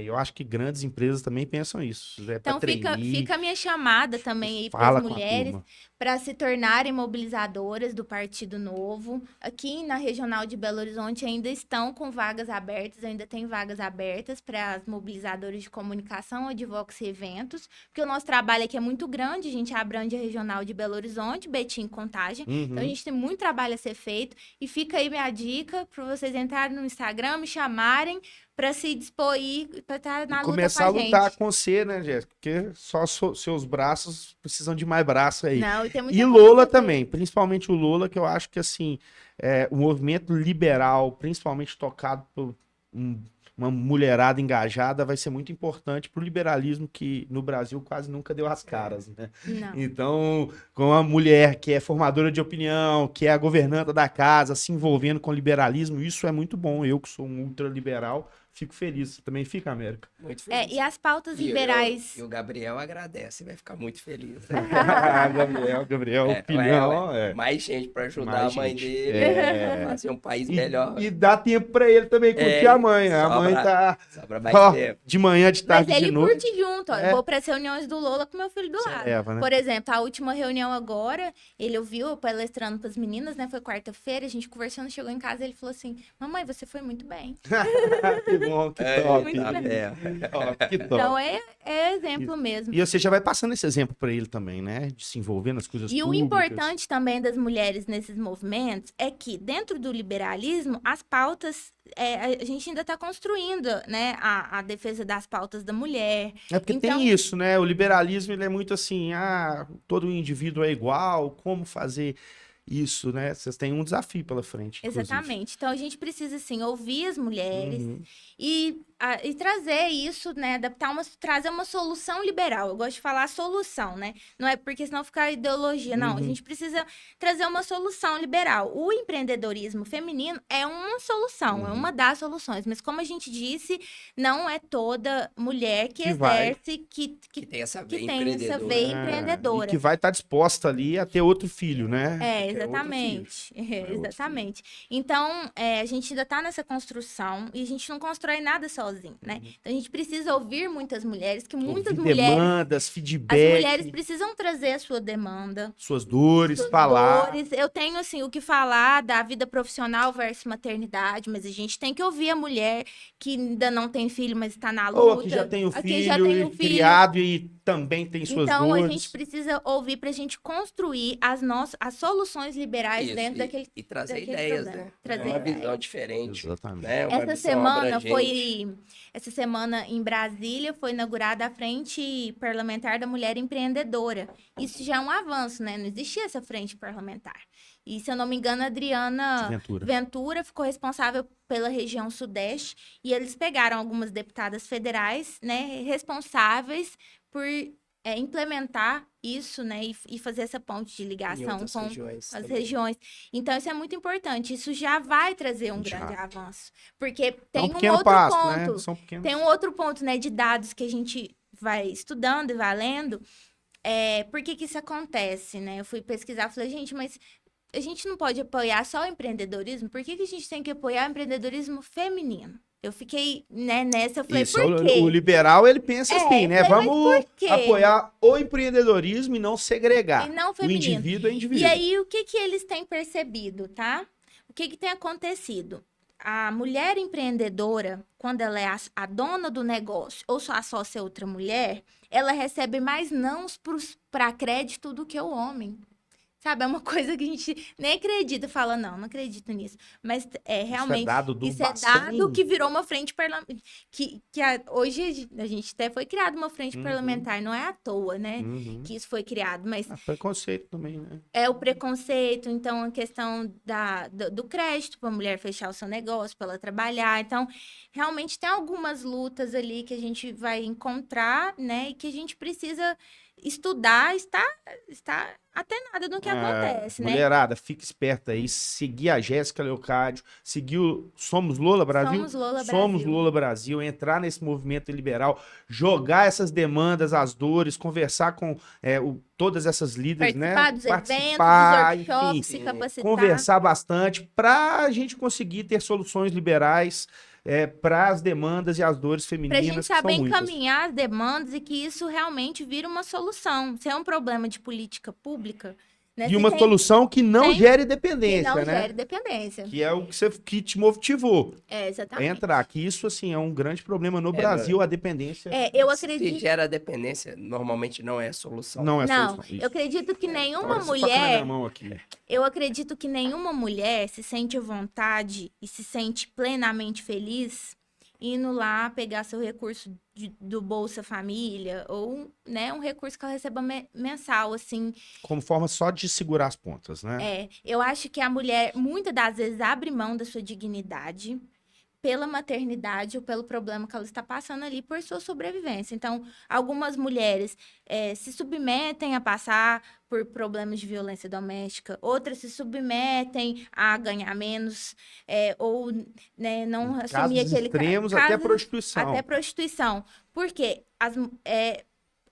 Eu acho que grandes empresas também pensam isso.
Então fica a minha chamada também aí para
fala
as
com a
mulheres
turma.
para se tornarem mobilizadoras do Partido Novo. Aqui na Regional de Belo Horizonte ainda estão com vagas abertas, ainda tem vagas abertas para as mobilizadoras de comunicação, advocacy e eventos, porque o nosso trabalho aqui é muito grande, a gente abrange a Regional de Belo Horizonte, Betim, Contagem. Então a gente tem muito trabalho a ser feito e fica aí minha dica para vocês entrarem no Instagram, me chamarem para se dispor aí, para estar na luta
Começar
com
a
a
lutar
gente.
com você, né, Jéssica? Porque só seus braços precisam de mais braço aí.
Não, tem muita
E
coisa
Lola
pra fazer.
também, principalmente o Lola, que eu acho que assim, o movimento liberal, principalmente tocado por uma mulherada engajada, vai ser muito importante para o liberalismo que no Brasil quase nunca deu as caras, né?
Não.
Então, com uma mulher que é formadora de opinião, que é a governanta da casa, se envolvendo com o liberalismo, isso é muito bom. Eu que sou um ultraliberal, fico feliz. Você também fica, América?
Muito feliz.
E as pautas liberais.
E o Gabriel agradece, vai ficar muito feliz.
Gabriel, opinião.
Mais gente para ajudar
Mais
a mãe
gente.
dele a fazer um país melhor.
E dá tempo pra ele também curtir a mãe. A mãe tá
Sobra mais tempo.
de manhã, de
Mas
tarde, de
ele
noite.
curte junto, ó. Eu vou para as reuniões do Lola com meu filho do lado.
leva, né?
Por exemplo, a última reunião agora, ele ouviu eu palestrando para as meninas, né? Foi quarta-feira, a gente conversando, chegou em casa e ele falou assim: Mamãe, você foi muito bem.
Que bom, que top.
muito bem.
Que top.
Então é exemplo mesmo.
E você já vai passando esse exemplo pra ele também, né? De se envolver nas coisas
E o
públicas.
importante também das mulheres nesses movimentos é que, dentro do liberalismo, as pautas, a gente ainda está construindo, né, a defesa das pautas da mulher.
É porque
Então-
tem isso, né? O liberalismo, ele é muito assim, todo indivíduo é igual, como fazer isso, né? Vocês têm um desafio pela frente, inclusive.
Exatamente. Então, a gente precisa, assim, ouvir as mulheres
Uhum.
e trazer isso, né, trazer uma solução liberal. Eu gosto de falar solução, né? Não é porque senão fica ideologia. Não, a gente precisa trazer uma solução liberal. O empreendedorismo feminino é uma solução, é uma das soluções. Mas, como a gente disse, não é toda mulher que
Que vai.
exerce, que
tem essa
que
veia
tem essa
empreendedora.
veia
E
empreendedora.
que vai estar disposta ali a ter outro filho, né? Que outro
Exatamente.
outro
Exatamente. Então, a gente ainda está nessa construção e a gente não constrói nada sozinho, né? Então, a gente precisa ouvir muitas mulheres, que muitas
Ouvir
mulheres...
demandas,
As
feedback,
mulheres precisam trazer a sua demanda.
suas dores, falar.
Dores. Eu tenho, assim, o que falar da vida profissional versus maternidade, mas a gente tem que ouvir a mulher que ainda não tem filho, mas está na luta.
Ou que já tem o
a que
filho,
já tem o filho.
criado e também tem suas
Então,
dores.
a gente precisa ouvir para a gente construir as soluções soluções liberais
Isso,
dentro daquele
e trazer
daquele
ideias,
problema.
né?
Trazer
Uma
ideias.
visão diferente,
Exatamente.
né? Uma
Essa
visão
semana
abrangente.
essa semana em Brasília foi inaugurada a Frente Parlamentar da Mulher Empreendedora. Isso já é um avanço, né? Não existia essa frente parlamentar. E, se eu não me engano, a Adriana Ventura ficou responsável pela região Sudeste e eles pegaram algumas deputadas federais, né, responsáveis por implementar isso, né, e fazer essa ponte de
Em
ligação
outras
com
regiões
as
também.
regiões. Então, isso é muito importante. Isso já vai trazer um
Já.
grande avanço. Porque
É
tem
um
um
pequeno
outro
passo,
ponto.
né? São pequenos.
Tem um outro ponto, né, de dados que a gente vai estudando e vai lendo. Por que que isso acontece, né? Eu fui pesquisar, falei, gente, mas a gente não pode apoiar só o empreendedorismo? Por que que a gente tem que apoiar o empreendedorismo feminino? Eu fiquei, né, nessa, eu falei,
Isso,
por quê?
o liberal, ele pensa assim, né?
eu falei, mas
Vamos
por quê?
apoiar o empreendedorismo e não segregar.
E não o
O
feminino.
indivíduo é
E
indivíduo.
aí, o que que eles têm percebido, tá? O que que tem acontecido? A mulher empreendedora, quando ela é a dona do negócio ou só associa outra mulher, ela recebe mais nãos para crédito do que o homem. Sabe, é uma coisa que a gente nem acredita, fala, não acredito nisso. Mas realmente, isso é dado que virou uma frente parlamentar. Hoje a gente até foi criada uma frente parlamentar, não é à toa, né? Que isso foi criado, mas
Preconceito também, né?
é o preconceito, então a questão do crédito para a mulher fechar o seu negócio, para ela trabalhar. Então, realmente tem algumas lutas ali que a gente vai encontrar, né? E que a gente precisa estudar, estar atenada no que acontece, né?
Mulherada, fica esperta aí, seguir a Jéssica Leocádio, seguir o Somos Lola Brasil?
Somos Lola
Somos
Brasil.
Lola Brasil, entrar nesse movimento liberal, jogar essas demandas, as dores, conversar com todas essas líderes,
Participar
né?
dos eventos, dos workshops, se capacitar.
Conversar bastante para a gente conseguir ter soluções liberais para as demandas e as dores femininas.
Para a gente saber
que são muitas.
encaminhar as demandas e que isso realmente vira uma solução. Se é um problema de política pública, né?
E uma solução que não gere dependência,
que não
né?
gere dependência.
Que é o que te motivou
Exatamente.
a entrar. Que isso, assim, é um grande problema no Brasil, a dependência.
Eu acredito...
Se gera dependência, normalmente não é solução.
Não é
Não,
solução.
eu acredito que nenhuma
Olha,
mulher...
mão aqui.
Eu acredito que nenhuma mulher se sente à vontade e se sente plenamente feliz indo lá pegar seu recurso do Bolsa Família ou, né, um recurso que ela receba mensal, assim.
Como forma só de segurar as pontas, né?
Eu acho que a mulher, muitas das vezes, abre mão da sua dignidade pela maternidade ou pelo problema que ela está passando ali por sua sobrevivência. Então, algumas mulheres se submetem a passar por problemas de violência doméstica, outras se submetem a ganhar menos, ou, né, não assumir aquele...
extremos, até prostituição.
Até prostituição. Porque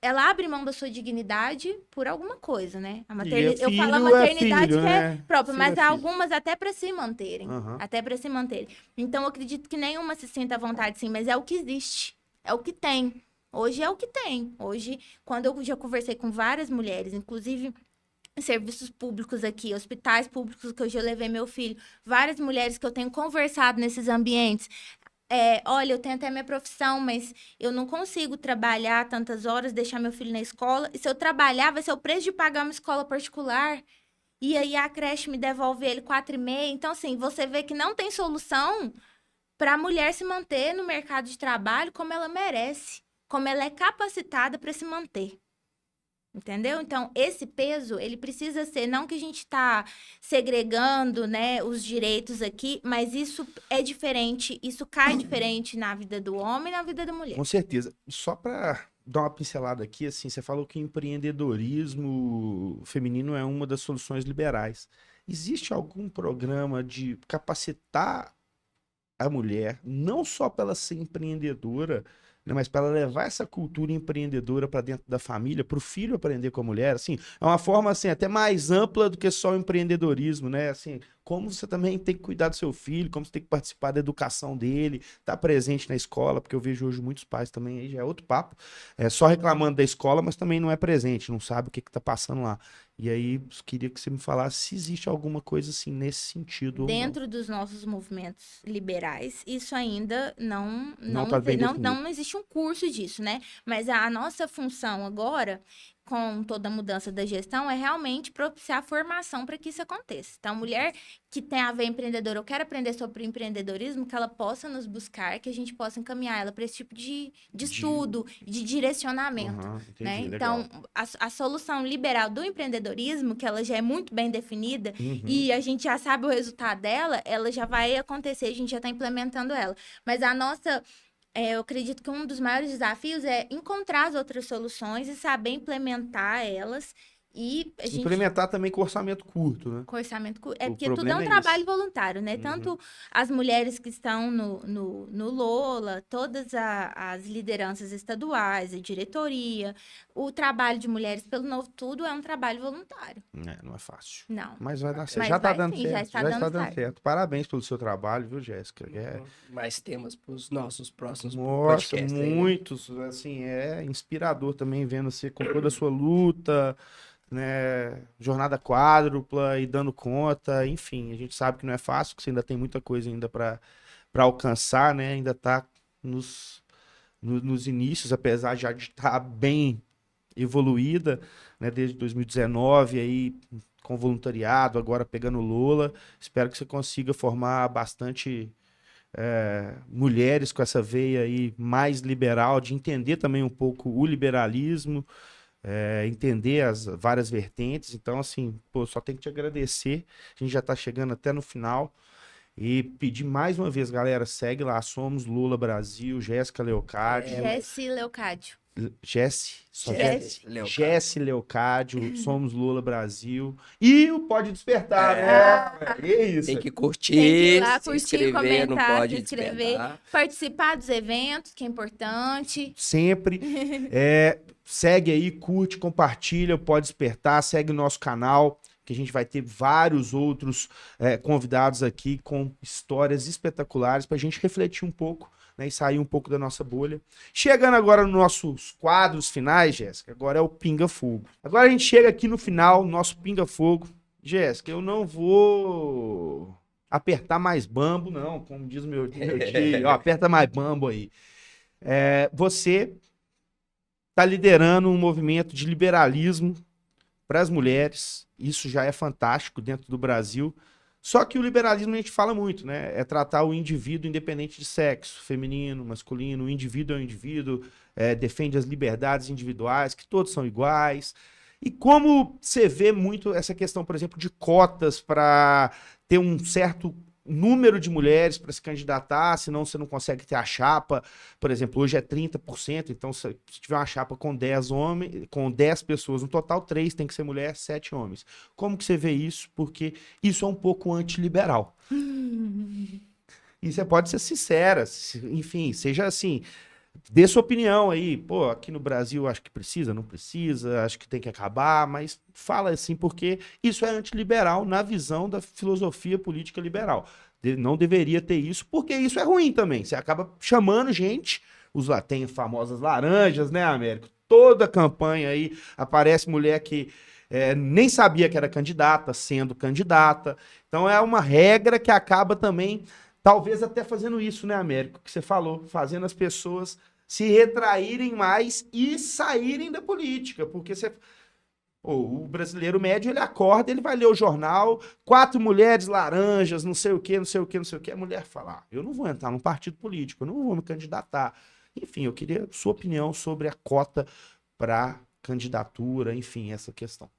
ela abre mão da sua dignidade por alguma coisa, né? Eu falo a maternidade
filho,
que é
né?
própria, mas
Filho é
há
filho.
algumas até para se manterem. Até para se manterem. Então, eu acredito que nenhuma se sinta à vontade, sim, mas é o que existe. É o que tem. Hoje é o que tem. Hoje, quando eu já conversei com várias mulheres, inclusive serviços públicos aqui, hospitais públicos que eu já levei meu filho, várias mulheres que eu tenho conversado nesses ambientes. Olha, eu tenho até minha profissão, mas eu não consigo trabalhar tantas horas, deixar meu filho na escola. E se eu trabalhar, vai ser o preço de pagar uma escola particular. E aí a creche me devolve ele 4,5. Então, assim, você vê que não tem solução para a mulher se manter no mercado de trabalho como ela merece, como ela é capacitada para se manter. Entendeu? Então, esse peso, ele precisa ser, não que a gente está segregando, né, os direitos aqui, mas isso é diferente, isso cai diferente na vida do homem e na vida da mulher.
Com certeza. Só para dar uma pincelada aqui, assim, você falou que empreendedorismo feminino é uma das soluções liberais. Existe algum programa de capacitar a mulher, não só para ela ser empreendedora, mas para ela levar essa cultura empreendedora para dentro da família, para o filho aprender com a mulher, assim, é uma forma assim até mais ampla do que só o empreendedorismo, né? Assim, como você também tem que cuidar do seu filho, como você tem que participar da educação dele, estar presente na escola, porque eu vejo hoje muitos pais também, aí já é outro papo, só reclamando da escola, mas também não é presente, não sabe o que está passando lá. E aí, queria que você me falasse se existe alguma coisa assim nesse sentido.
Dentro dos nossos movimentos liberais, isso ainda não
existe um
curso disso, né? Mas a nossa função agora, com toda a mudança da gestão é realmente propiciar formação para que isso aconteça. Então, mulher que tem a ver empreendedora, eu quero aprender sobre empreendedorismo, que ela possa nos buscar, que a gente possa encaminhar ela para esse tipo de estudo, de direcionamento.
Entendi,
Né?
legal.
Então, a solução liberal do empreendedorismo, que ela já é muito bem definida e a gente já sabe o resultado dela, ela já vai acontecer, a gente já está implementando ela. Mas a nossa... eu acredito que um dos maiores desafios é encontrar as outras soluções e saber implementar elas. E a gente...
Implementar também com orçamento curto, né?
Com orçamento curto. É
O
porque tudo é
problema
um
é
trabalho
isso.
voluntário, né? Tanto as mulheres que estão no Lola, todas as lideranças estaduais, a diretoria, o trabalho de Mulheres pelo Novo, tudo é um trabalho voluntário.
Não é fácil.
Não.
Mas vai dar certo.
Mas
Já tá
vai
dando
sim,
certo.
já está dando certo.
Parabéns pelo seu trabalho, viu, Jéssica?
Mais temas para os nossos próximos
Nossa,
podcasts aí, né?
muitos. Assim, é inspirador também vendo você com toda a sua luta, né? Jornada quádrupla e dando conta. Enfim, a gente sabe que não é fácil, que você ainda tem muita coisa ainda para alcançar, né? Ainda tá nos inícios, apesar já de estar bem evoluída, né? Desde 2019 aí com voluntariado, agora pegando Lola. Espero que você consiga formar bastante mulheres com essa veia aí mais liberal, de entender também um pouco o liberalismo, entender as várias vertentes. Então, assim, pô, só tenho que te agradecer. A gente já tá chegando até no final. E pedir mais uma vez, galera, segue lá, Somos Lula Brasil, Jéssica Leocádio.
Jessi Leocádio.
Jessi Leocádio, Somos Lula Brasil. E o Pode Despertar, né? É isso.
Tem que curtir,
Tem que ir lá,
se
curtir,
inscrever no
comentar,
Pode
se inscrever,
Despertar.
participar dos eventos, que é importante.
Sempre. Segue aí, curte, compartilha, Pode Despertar, segue o nosso canal, que a gente vai ter vários outros convidados aqui com histórias espetaculares para a gente refletir um pouco, né, e sair um pouco da nossa bolha. Chegando agora nos nossos quadros finais, Jéssica, agora é o Pinga Fogo. Agora a gente chega aqui no final, nosso Pinga Fogo. Jéssica, eu não vou apertar mais bambo, não, como diz meu tio. Ó, aperta mais bambo aí. Você está liderando um movimento de liberalismo para as mulheres. Isso já é fantástico dentro do Brasil. Só que o liberalismo a gente fala muito, né? É tratar o indivíduo independente de sexo, feminino, masculino. O indivíduo é o indivíduo, defende as liberdades individuais, que todos são iguais. E como você vê muito essa questão, por exemplo, de cotas para ter um certo número de mulheres para se candidatar, senão você não consegue ter a chapa. Por exemplo, hoje é 30%, então se tiver uma chapa com 10 homens, com 10 pessoas no total, 3 tem que ser mulher, 7 homens. Como que você vê isso? Porque isso é um pouco antiliberal. E você pode ser sincera, enfim, seja assim, dê sua opinião aí. Pô, aqui no Brasil acho que precisa, não precisa, acho que tem que acabar, mas fala assim, porque isso é antiliberal na visão da filosofia política liberal. Não deveria ter isso, porque isso é ruim também. Você acaba chamando gente, tem famosas laranjas, né, Américo? Toda campanha aí aparece mulher que nem sabia que era candidata, sendo candidata. Então é uma regra que acaba também, talvez até fazendo isso, né, Américo? Que você falou, fazendo as pessoas se retraírem mais e saírem da política, porque o brasileiro médio, ele acorda, ele vai ler o jornal, 4 mulheres laranjas, não sei o quê, não sei o quê, não sei o quê. A mulher fala, eu não vou entrar num partido político, eu não vou me candidatar. Enfim, eu queria sua opinião sobre a cota para candidatura, enfim, essa questão.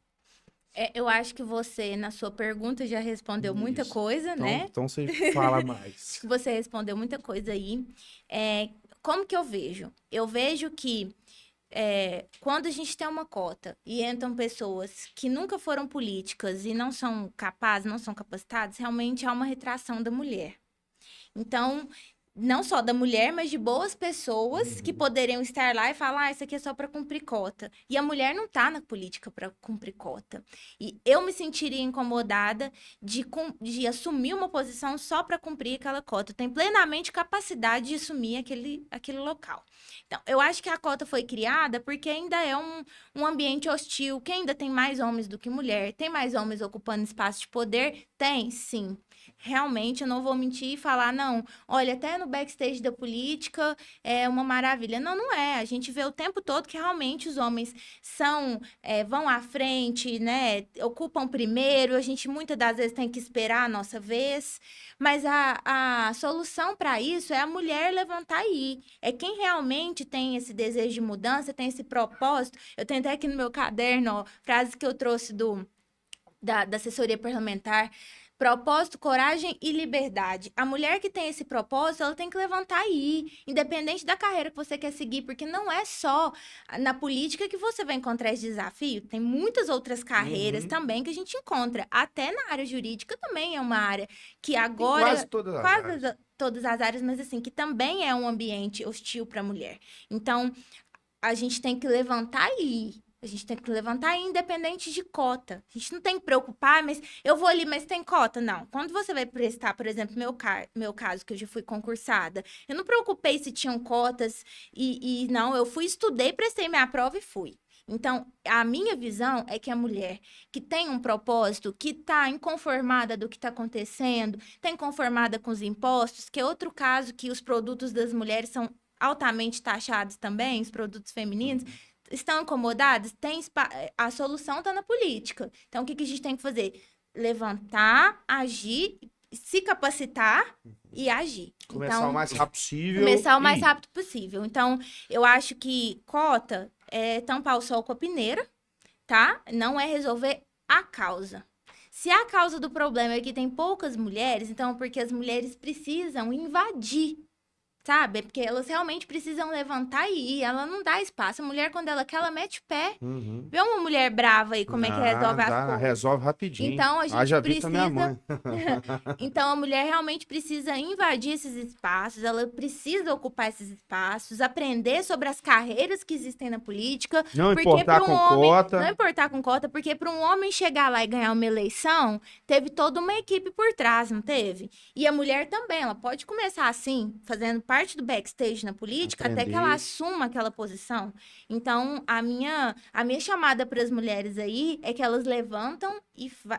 Eu acho que você, na sua pergunta, já respondeu muita coisa, né?
Então você fala mais.
Você respondeu muita coisa aí. Como que eu vejo? Eu vejo que quando a gente tem uma cota e entram pessoas que nunca foram políticas e não são capazes, não são capacitadas, realmente há uma retração da mulher. Então, não só da mulher, mas de boas pessoas que poderiam estar lá e falar, isso aqui é só para cumprir cota. E a mulher não está na política para cumprir cota. E eu me sentiria incomodada de assumir uma posição só para cumprir aquela cota. Eu tenho plenamente capacidade de assumir aquele local. Então, eu acho que a cota foi criada porque ainda é um ambiente hostil, que ainda tem mais homens do que mulher, tem mais homens ocupando espaço de poder? Tem, sim. Realmente, eu não vou mentir e falar, não, olha, até no backstage da política é uma maravilha. Não, não é. A gente vê o tempo todo que realmente os homens vão à frente, né? Ocupam primeiro, a gente muitas das vezes tem que esperar a nossa vez, mas a solução para isso é a mulher levantar e ir. É quem realmente tem esse desejo de mudança, tem esse propósito. Eu tenho até aqui no meu caderno, ó, frases que eu trouxe da assessoria parlamentar. Propósito, coragem e liberdade. A mulher que tem esse propósito, ela tem que levantar e ir, independente da carreira que você quer seguir, porque não é só na política que você vai encontrar esse desafio. Tem muitas outras carreiras também que a gente encontra. Até na área jurídica também é uma área que agora...
Quase todas as áreas.
Todas as áreas, mas assim, que também é um ambiente hostil para a mulher. Então, a gente tem que levantar e ir. A gente tem que levantar independente de cota. A gente não tem que preocupar, mas eu vou ali, mas tem cota? Não. Quando você vai prestar, por exemplo, meu caso, que eu já fui concursada, eu não preocupei se tinham cotas e não, eu estudei, prestei minha prova e fui. Então, a minha visão é que a mulher que tem um propósito, que está inconformada do que está acontecendo, está inconformada com os impostos, que é outro caso que os produtos das mulheres são altamente taxados também, os produtos femininos, estão incomodados? A solução está na política. Então, o que a gente tem que fazer? Levantar, agir, se capacitar e agir.
Começar o mais rápido possível.
Começar o mais rápido possível. Então, eu acho que cota é tampar o sol com a peneira, tá? Não é resolver a causa. Se a causa do problema é que tem poucas mulheres, então é porque as mulheres precisam invadir, sabe? Porque elas realmente precisam levantar e ir. Ela não dá espaço. A mulher, quando ela quer, ela mete o pé. Vê uma mulher brava aí, como é que resolve as coisas.
Resolve rapidinho.
Então, a gente
já
precisa...
vi minha mãe.
Então, a mulher realmente precisa invadir esses espaços. Ela precisa ocupar esses espaços, aprender sobre as carreiras que existem na política.
Não importar com cota.
Não importar com cota, porque para um homem chegar lá e ganhar uma eleição, teve toda uma equipe por trás, não teve? E a mulher também, ela pode começar assim, fazendo parte do backstage na política, até que ela assuma aquela posição. Então, a minha chamada para as mulheres aí é que elas levantam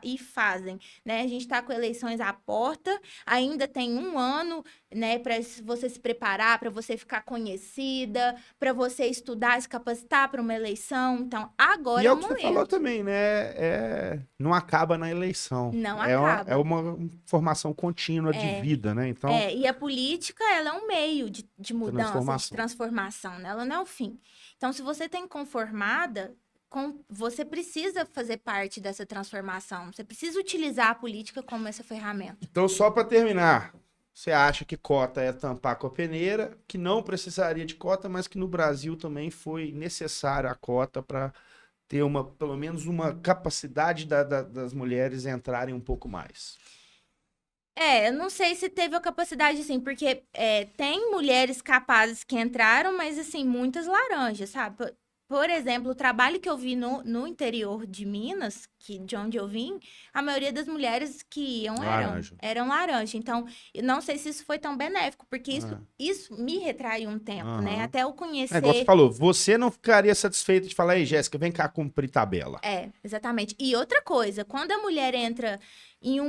e fazem, né? A gente está com eleições à porta, ainda tem um ano, né, para você se preparar, para você ficar conhecida, para você estudar, se capacitar para uma eleição. Então, agora
é o que você falou também, né? Não acaba na eleição.
Não acaba.
É uma formação contínua de vida, né? Então,
e a política, ela é um meio de mudança, de transformação, né? Ela não é o fim. Então, se você tem conformada, você precisa fazer parte dessa transformação. Você precisa utilizar a política como essa ferramenta.
Então, só para terminar, você acha que cota é tampar com a peneira, que não precisaria de cota, mas que no Brasil também foi necessária a cota para ter pelo menos uma capacidade das mulheres entrarem um pouco mais?
Eu não sei se teve a capacidade, assim, porque tem mulheres capazes que entraram, mas, assim, muitas laranjas, sabe? Por exemplo, o trabalho que eu vi no interior de Minas, de onde eu vim, a maioria das mulheres que iam eram laranja. Então, eu não sei se isso foi tão benéfico, porque isso me retraiu um tempo, né? Até eu conhecer...
Igual você falou, você não ficaria satisfeito de falar, ei, Jéssica, vem cá cumprir tabela.
Exatamente. E outra coisa, quando a mulher entra em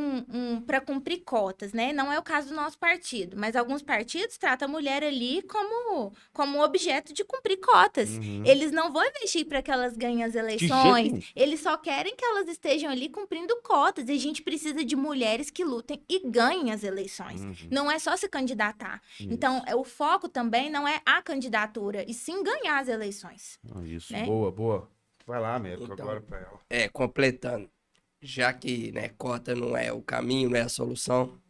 para cumprir cotas, né? Não é o caso do nosso partido, mas alguns partidos tratam a mulher ali como objeto de cumprir cotas. Eles não vão investir para que elas ganhem as eleições, eles só querem que elas estejam ali cumprindo cotas, e a gente precisa de mulheres que lutem e ganhem as eleições. Não é só se candidatar.
Isso.
Então, o foco também não é a candidatura, e sim ganhar as eleições.
Isso,
né?
Boa. Vai lá, Américo,
Então,
agora para ela.
Completando. Já que, né, cota não é o caminho, não é a solução,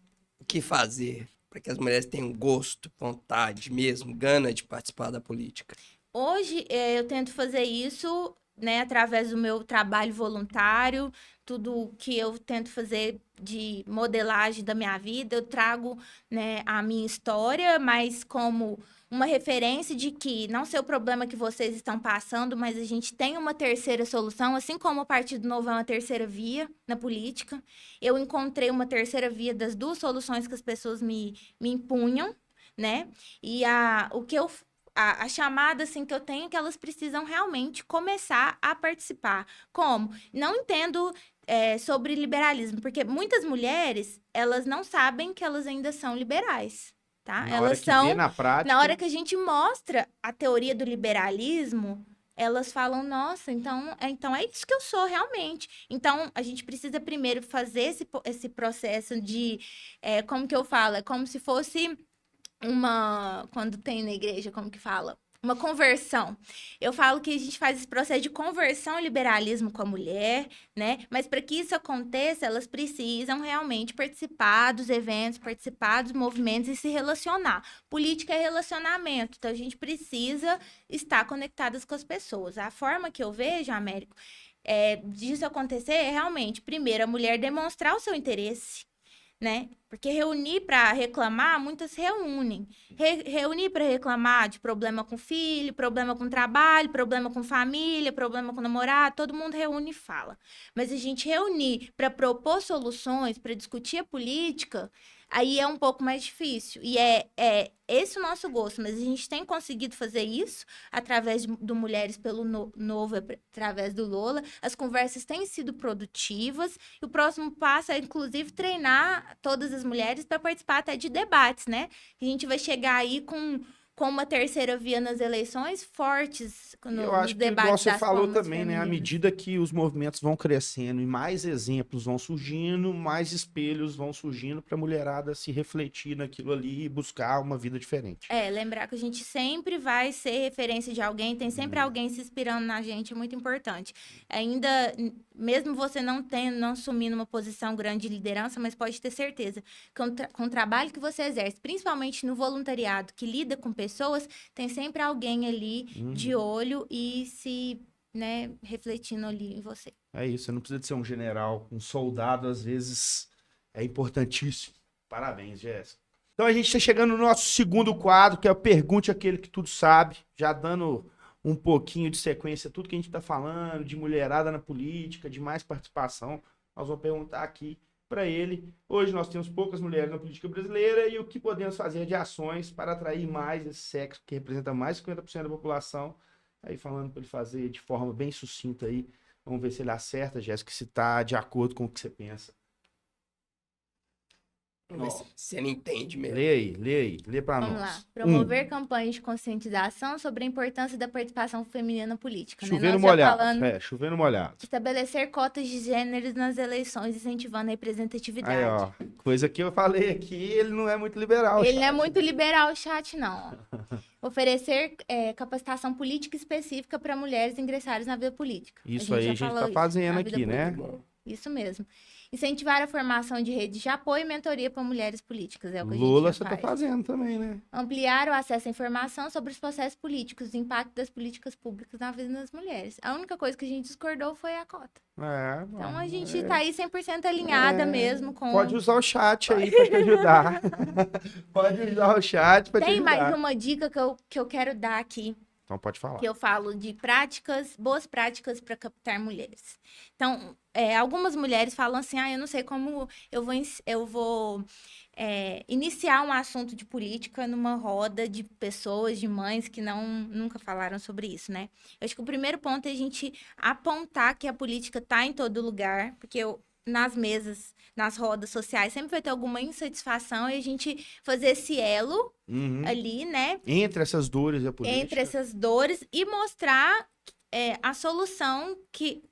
o que fazer para que as mulheres tenham gosto, vontade mesmo, gana de participar da política?
Hoje, eu tento fazer isso, né, através do meu trabalho voluntário, tudo que eu tento fazer de modelagem da minha vida, eu trago, né, a minha história, mas como uma referência de que não sei o problema que vocês estão passando, mas a gente tem uma terceira solução, assim como o Partido Novo é uma terceira via na política. Eu encontrei uma terceira via das duas soluções que as pessoas me impunham, né? E a chamada, assim, que eu tenho é que elas precisam realmente começar a participar. Como? Não entendo sobre liberalismo, porque muitas mulheres, elas não sabem que elas ainda são liberais. tá?
Na hora que vê na prática...
Na hora que a gente mostra a teoria do liberalismo, elas falam, nossa, então é isso que eu sou realmente. Então, a gente precisa primeiro fazer esse processo de, como que eu falo? É como se fosse quando tem na igreja, como que fala? Uma conversão. Eu falo que a gente faz esse processo de conversão ao liberalismo com a mulher, né? Mas para que isso aconteça, elas precisam realmente participar dos eventos, participar dos movimentos e se relacionar. Política é relacionamento, então a gente precisa estar conectadas com as pessoas. A forma que eu vejo, Américo, disso acontecer é realmente, primeiro, a mulher demonstrar o seu interesse, né? Porque reunir para reclamar, muitas se reúnem. Reunir para reclamar de problema com filho, problema com trabalho, problema com família, problema com namorado, todo mundo reúne e fala. Mas a gente reunir para propor soluções, para discutir a política, aí é um pouco mais difícil. E é esse o nosso gosto, mas a gente tem conseguido fazer isso através do Mulheres pelo Novo, através do Lola. As conversas têm sido produtivas e o próximo passo é, inclusive, treinar todas as mulheres para participar até de debates, né? A gente vai chegar aí com uma terceira via nas eleições fortes
Eu acho
nos
que,
debates
igual você
das
falou
formas
também, né? À
femininas.
medida que os movimentos vão crescendo e mais exemplos vão surgindo, mais espelhos vão surgindo para a mulherada se refletir naquilo ali e buscar uma vida diferente.
Lembrar que a gente sempre vai ser referência de alguém, tem sempre alguém se inspirando na gente, é muito importante. Ainda, mesmo você não assumindo uma posição grande de liderança, mas pode ter certeza que com o trabalho que você exerce, principalmente no voluntariado, que lida com pessoas, tem sempre alguém ali de olho e se, né, refletindo ali em você.
É isso, você não precisa de ser um general, um soldado às vezes é importantíssimo. Parabéns, Jéssica. Então a gente está chegando no nosso segundo quadro, que é o Pergunte Aquele que Tudo Sabe, já dando um pouquinho de sequência a tudo que a gente está falando, de mulherada na política, de mais participação. Nós vamos perguntar aqui para ele. Hoje nós temos poucas mulheres na política brasileira e o que podemos fazer de ações para atrair mais esse sexo, que representa mais de 50% da população. Aí falando para ele fazer de forma bem sucinta aí. Vamos ver se ele acerta, Jéssica, se está de acordo com o que você pensa.
Vamos ver se você não entende mesmo.
Lê para nós.
Vamos lá. Promover campanhas de conscientização sobre a importância da participação feminina na política.
Chover no
Nós já
molhado.
falando
Chover no molhado.
estabelecer cotas de gêneros nas eleições, incentivando a representatividade.
Aí, ó, coisa que eu falei aqui, ele não é muito liberal.
Ele não é muito liberal, o chat, não. Oferecer capacitação política específica para mulheres ingressarem na vida política.
Isso aí a gente está fazendo aqui, né?
Isso mesmo. Incentivar a formação de redes de apoio e mentoria para mulheres políticas. É o que
Lula
a gente
você
já
está fazendo também, né?
Ampliar o acesso à informação sobre os processos políticos, o impacto das políticas públicas na vida das mulheres. A única coisa que a gente discordou foi a cota. Então a gente está aí 100% alinhada mesmo com...
Pode usar o chat aí para te ajudar. Pode usar o chat para te ajudar.
Tem mais uma dica que eu quero dar aqui.
Então pode falar.
Que eu falo de boas práticas para captar mulheres. Então, algumas mulheres falam assim, eu não sei como eu vou iniciar um assunto de política numa roda de pessoas, de mães que nunca falaram sobre isso, né? Eu acho que o primeiro ponto é a gente apontar que a política está em todo lugar, porque nas mesas, nas rodas sociais, sempre vai ter alguma insatisfação e a gente fazer esse elo ali, né?
Entre essas dores e a política.
Entre essas dores e mostrar a solução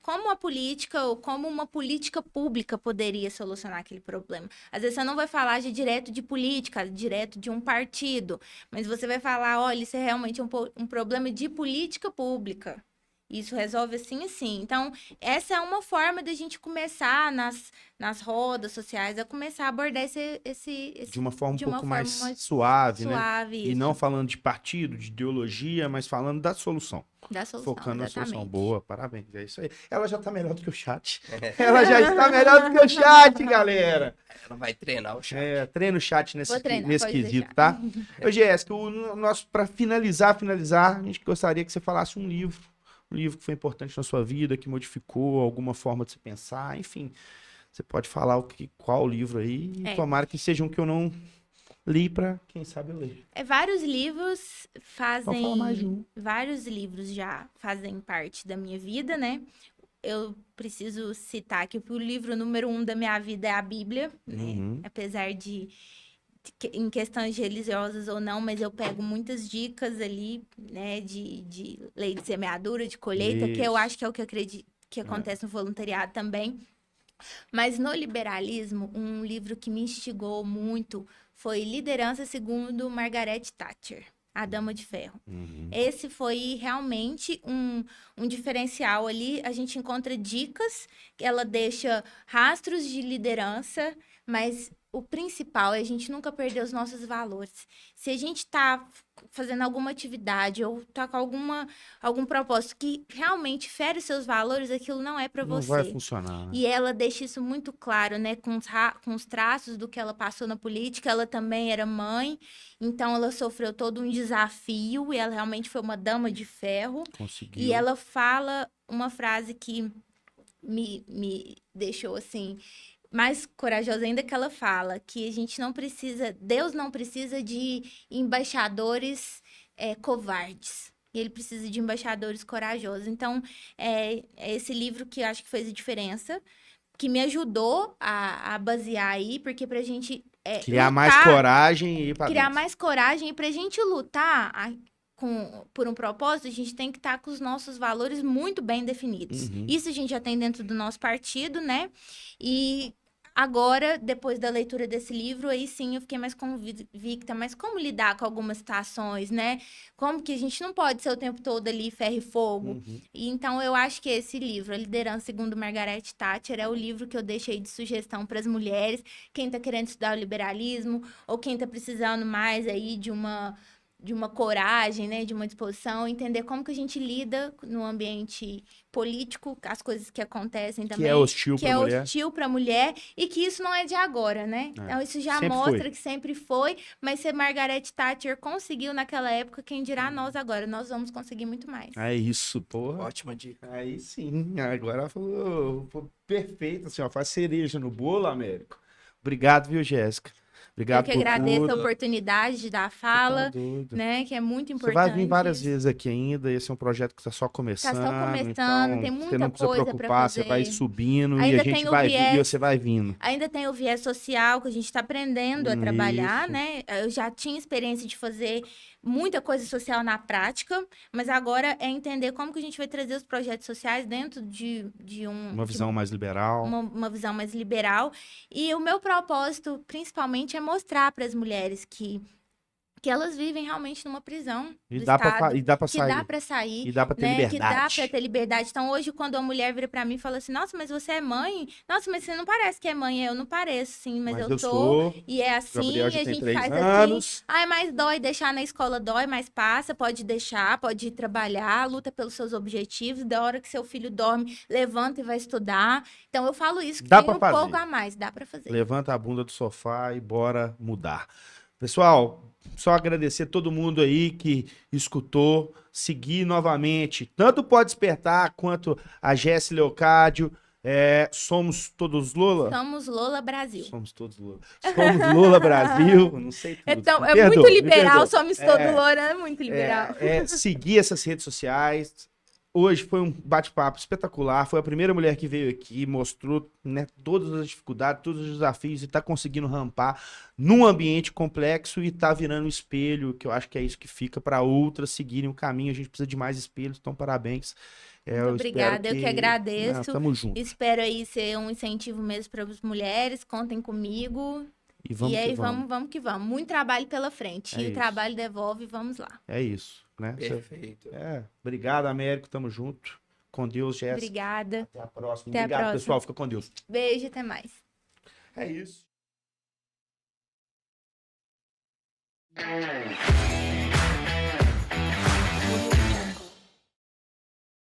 como a política ou como uma política pública poderia solucionar aquele problema. Às vezes você não vai falar direto de política, direto de um partido, mas você vai falar, olha, isso é realmente um problema de política pública. Isso resolve assim e assim. Então, essa é uma forma da gente começar nas rodas sociais, a começar a abordar esse
de uma forma um pouco mais suave, né?
Isso.
E não falando de partido, de ideologia, mas falando da solução.
Da solução,
focando
exatamente.
na solução. Boa, parabéns. É isso aí. Ela já tá melhor do que o chat. Ela já está melhor do que o chat, galera.
Ela vai treinar o chat.
Treina o chat nesse quesito,
deixar.
tá? Ô, Jéssica, para finalizar, a gente gostaria que você falasse um livro que foi importante na sua vida, que modificou alguma forma de se pensar, enfim. Você pode falar qual livro aí, e tomara que seja um que eu não li para quem sabe eu ler.
Vários livros
Pode falar mais de um.
Vários livros já fazem parte da minha vida, né? Eu preciso citar que o livro número 1 da minha vida é a Bíblia, né? Apesar de em questões religiosas ou não, mas eu pego muitas dicas ali, né, de lei de semeadura, de colheita, que eu
Isso.
acho que é o que eu acredito que acontece no voluntariado também. Mas no liberalismo, um livro que me instigou muito foi Liderança segundo Margaret Thatcher, A Dama de Ferro. Esse foi realmente um diferencial ali. A gente encontra dicas, ela deixa rastros de liderança, mas o principal é a gente nunca perder os nossos valores. Se a gente está fazendo alguma atividade ou está com algum propósito que realmente fere os seus valores, aquilo não é para
Não
você.
vai funcionar.
E ela deixa isso muito claro, né? Com os traços do que ela passou na política. Ela também era mãe, então ela sofreu todo um desafio e ela realmente foi uma dama de ferro.
Conseguiu.
E ela fala uma frase que me deixou assim mais corajosa ainda, que ela fala que a gente não precisa, Deus não precisa de embaixadores covardes. E ele precisa de embaixadores corajosos. Então, é esse livro que eu acho que fez a diferença, que me ajudou a basear aí, porque pra gente
Criar
lutar,
mais coragem e ir pra
criar
dentro.
mais coragem, e pra gente lutar por um propósito, a gente tem que estar com os nossos valores muito bem definidos. Isso a gente já tem dentro do nosso partido, né? E agora, depois da leitura desse livro, aí sim eu fiquei mais convicta, mas como lidar com algumas situações, né? Como que a gente não pode ser o tempo todo ali ferro e fogo. E então eu acho que esse livro, A Liderança segundo Margaret Thatcher, é o livro que eu deixei de sugestão para as mulheres, quem tá querendo estudar o liberalismo, ou quem tá precisando mais aí de uma coragem, né, de uma disposição, entender como que a gente lida no ambiente político, as coisas que acontecem também.
Que é hostil
que
pra
é
mulher.
hostil para a mulher, e que isso não é de agora, né? Então isso já
sempre
mostra
foi.
que sempre foi, mas se a Margaret Thatcher conseguiu naquela época, quem dirá nós agora? Nós vamos conseguir muito mais.
É isso, porra.
Ótima dica.
Aí sim, agora falou perfeito, assim, ó, faz cereja no bolo, Américo. Obrigado, viu, Jéssica? Obrigado
Eu que
por
agradeço
tudo.
a oportunidade de dar a fala,
Tá doido.
né? Que é muito
Você
importante.
vai vir várias
isso.
vezes aqui ainda, esse é um projeto que está só começando.
Tá só começando,
então
tem
você
muita
não precisa
coisa pra
preocupar, você vai
fazer.
subindo e
Ainda
a gente
tem o
vai
viés-
e você vai vindo.
Ainda tem o viés social, que a gente está aprendendo a trabalhar,
Isso.
né? Eu já tinha experiência de fazer muita coisa social na prática, mas agora é entender como que a gente vai trazer os projetos sociais dentro de
Uma visão mais liberal.
uma visão mais liberal. E o meu propósito, principalmente, é mostrar para as mulheres que elas vivem realmente numa prisão
E
do
dá pra,
Estado,
e dá pra
que
sair.
dá para sair,
E dá pra ter
né?
liberdade.
Que dá para ter liberdade. Então, hoje, quando a mulher vira para mim e fala assim, nossa, mas você é mãe? Nossa, mas você não parece que é mãe. Eu não pareço, sim, mas eu sou.
sou.
E é assim,
Gabriel
e
já
a
tem
gente
3
faz
anos.
assim. Ai, mas dói deixar na escola, dói, mas passa, pode deixar, pode ir trabalhar, luta pelos seus objetivos. Da hora que seu filho dorme, levanta e vai estudar. Então, eu falo isso, que
Dá
tem
pra
um pouco
fazer.
a mais, dá para fazer.
Levanta a bunda do sofá e bora mudar. Pessoal, só agradecer a todo mundo aí que escutou, seguir novamente, tanto o Pode Despertar quanto a Jéssica Leocádio. Somos todos Lula?
Somos Lola Brasil.
Somos todos Lula. Somos Lula Brasil, não sei tudo.
Então,
Me
é
perdoa,
muito
me
liberal,
perdoa.
somos todo Loura, é muito liberal.
Seguir essas redes sociais. Hoje foi um bate-papo espetacular. Foi a primeira mulher que veio aqui, mostrou, né, todas as dificuldades, todos os desafios e está conseguindo rampar num ambiente complexo e está virando um espelho, que eu acho que é isso que fica para outras seguirem o caminho. A gente precisa de mais espelhos, então parabéns.
Muito obrigada, eu que agradeço.
Não, tamo junto.
Espero aí ser um incentivo mesmo para as mulheres, contem comigo.
E vamos
E aí,
que vamos.
vamos que vamos. Muito trabalho pela frente.
É
E o
isso.
trabalho devolve, vamos lá.
É isso, né?
Perfeito.
Obrigado, Américo. Tamo junto. Com Deus, Jéssica.
Obrigada.
Até a próxima.
Até a
Obrigado,
próxima.
pessoal. Fica com Deus.
Beijo, até mais.
É isso.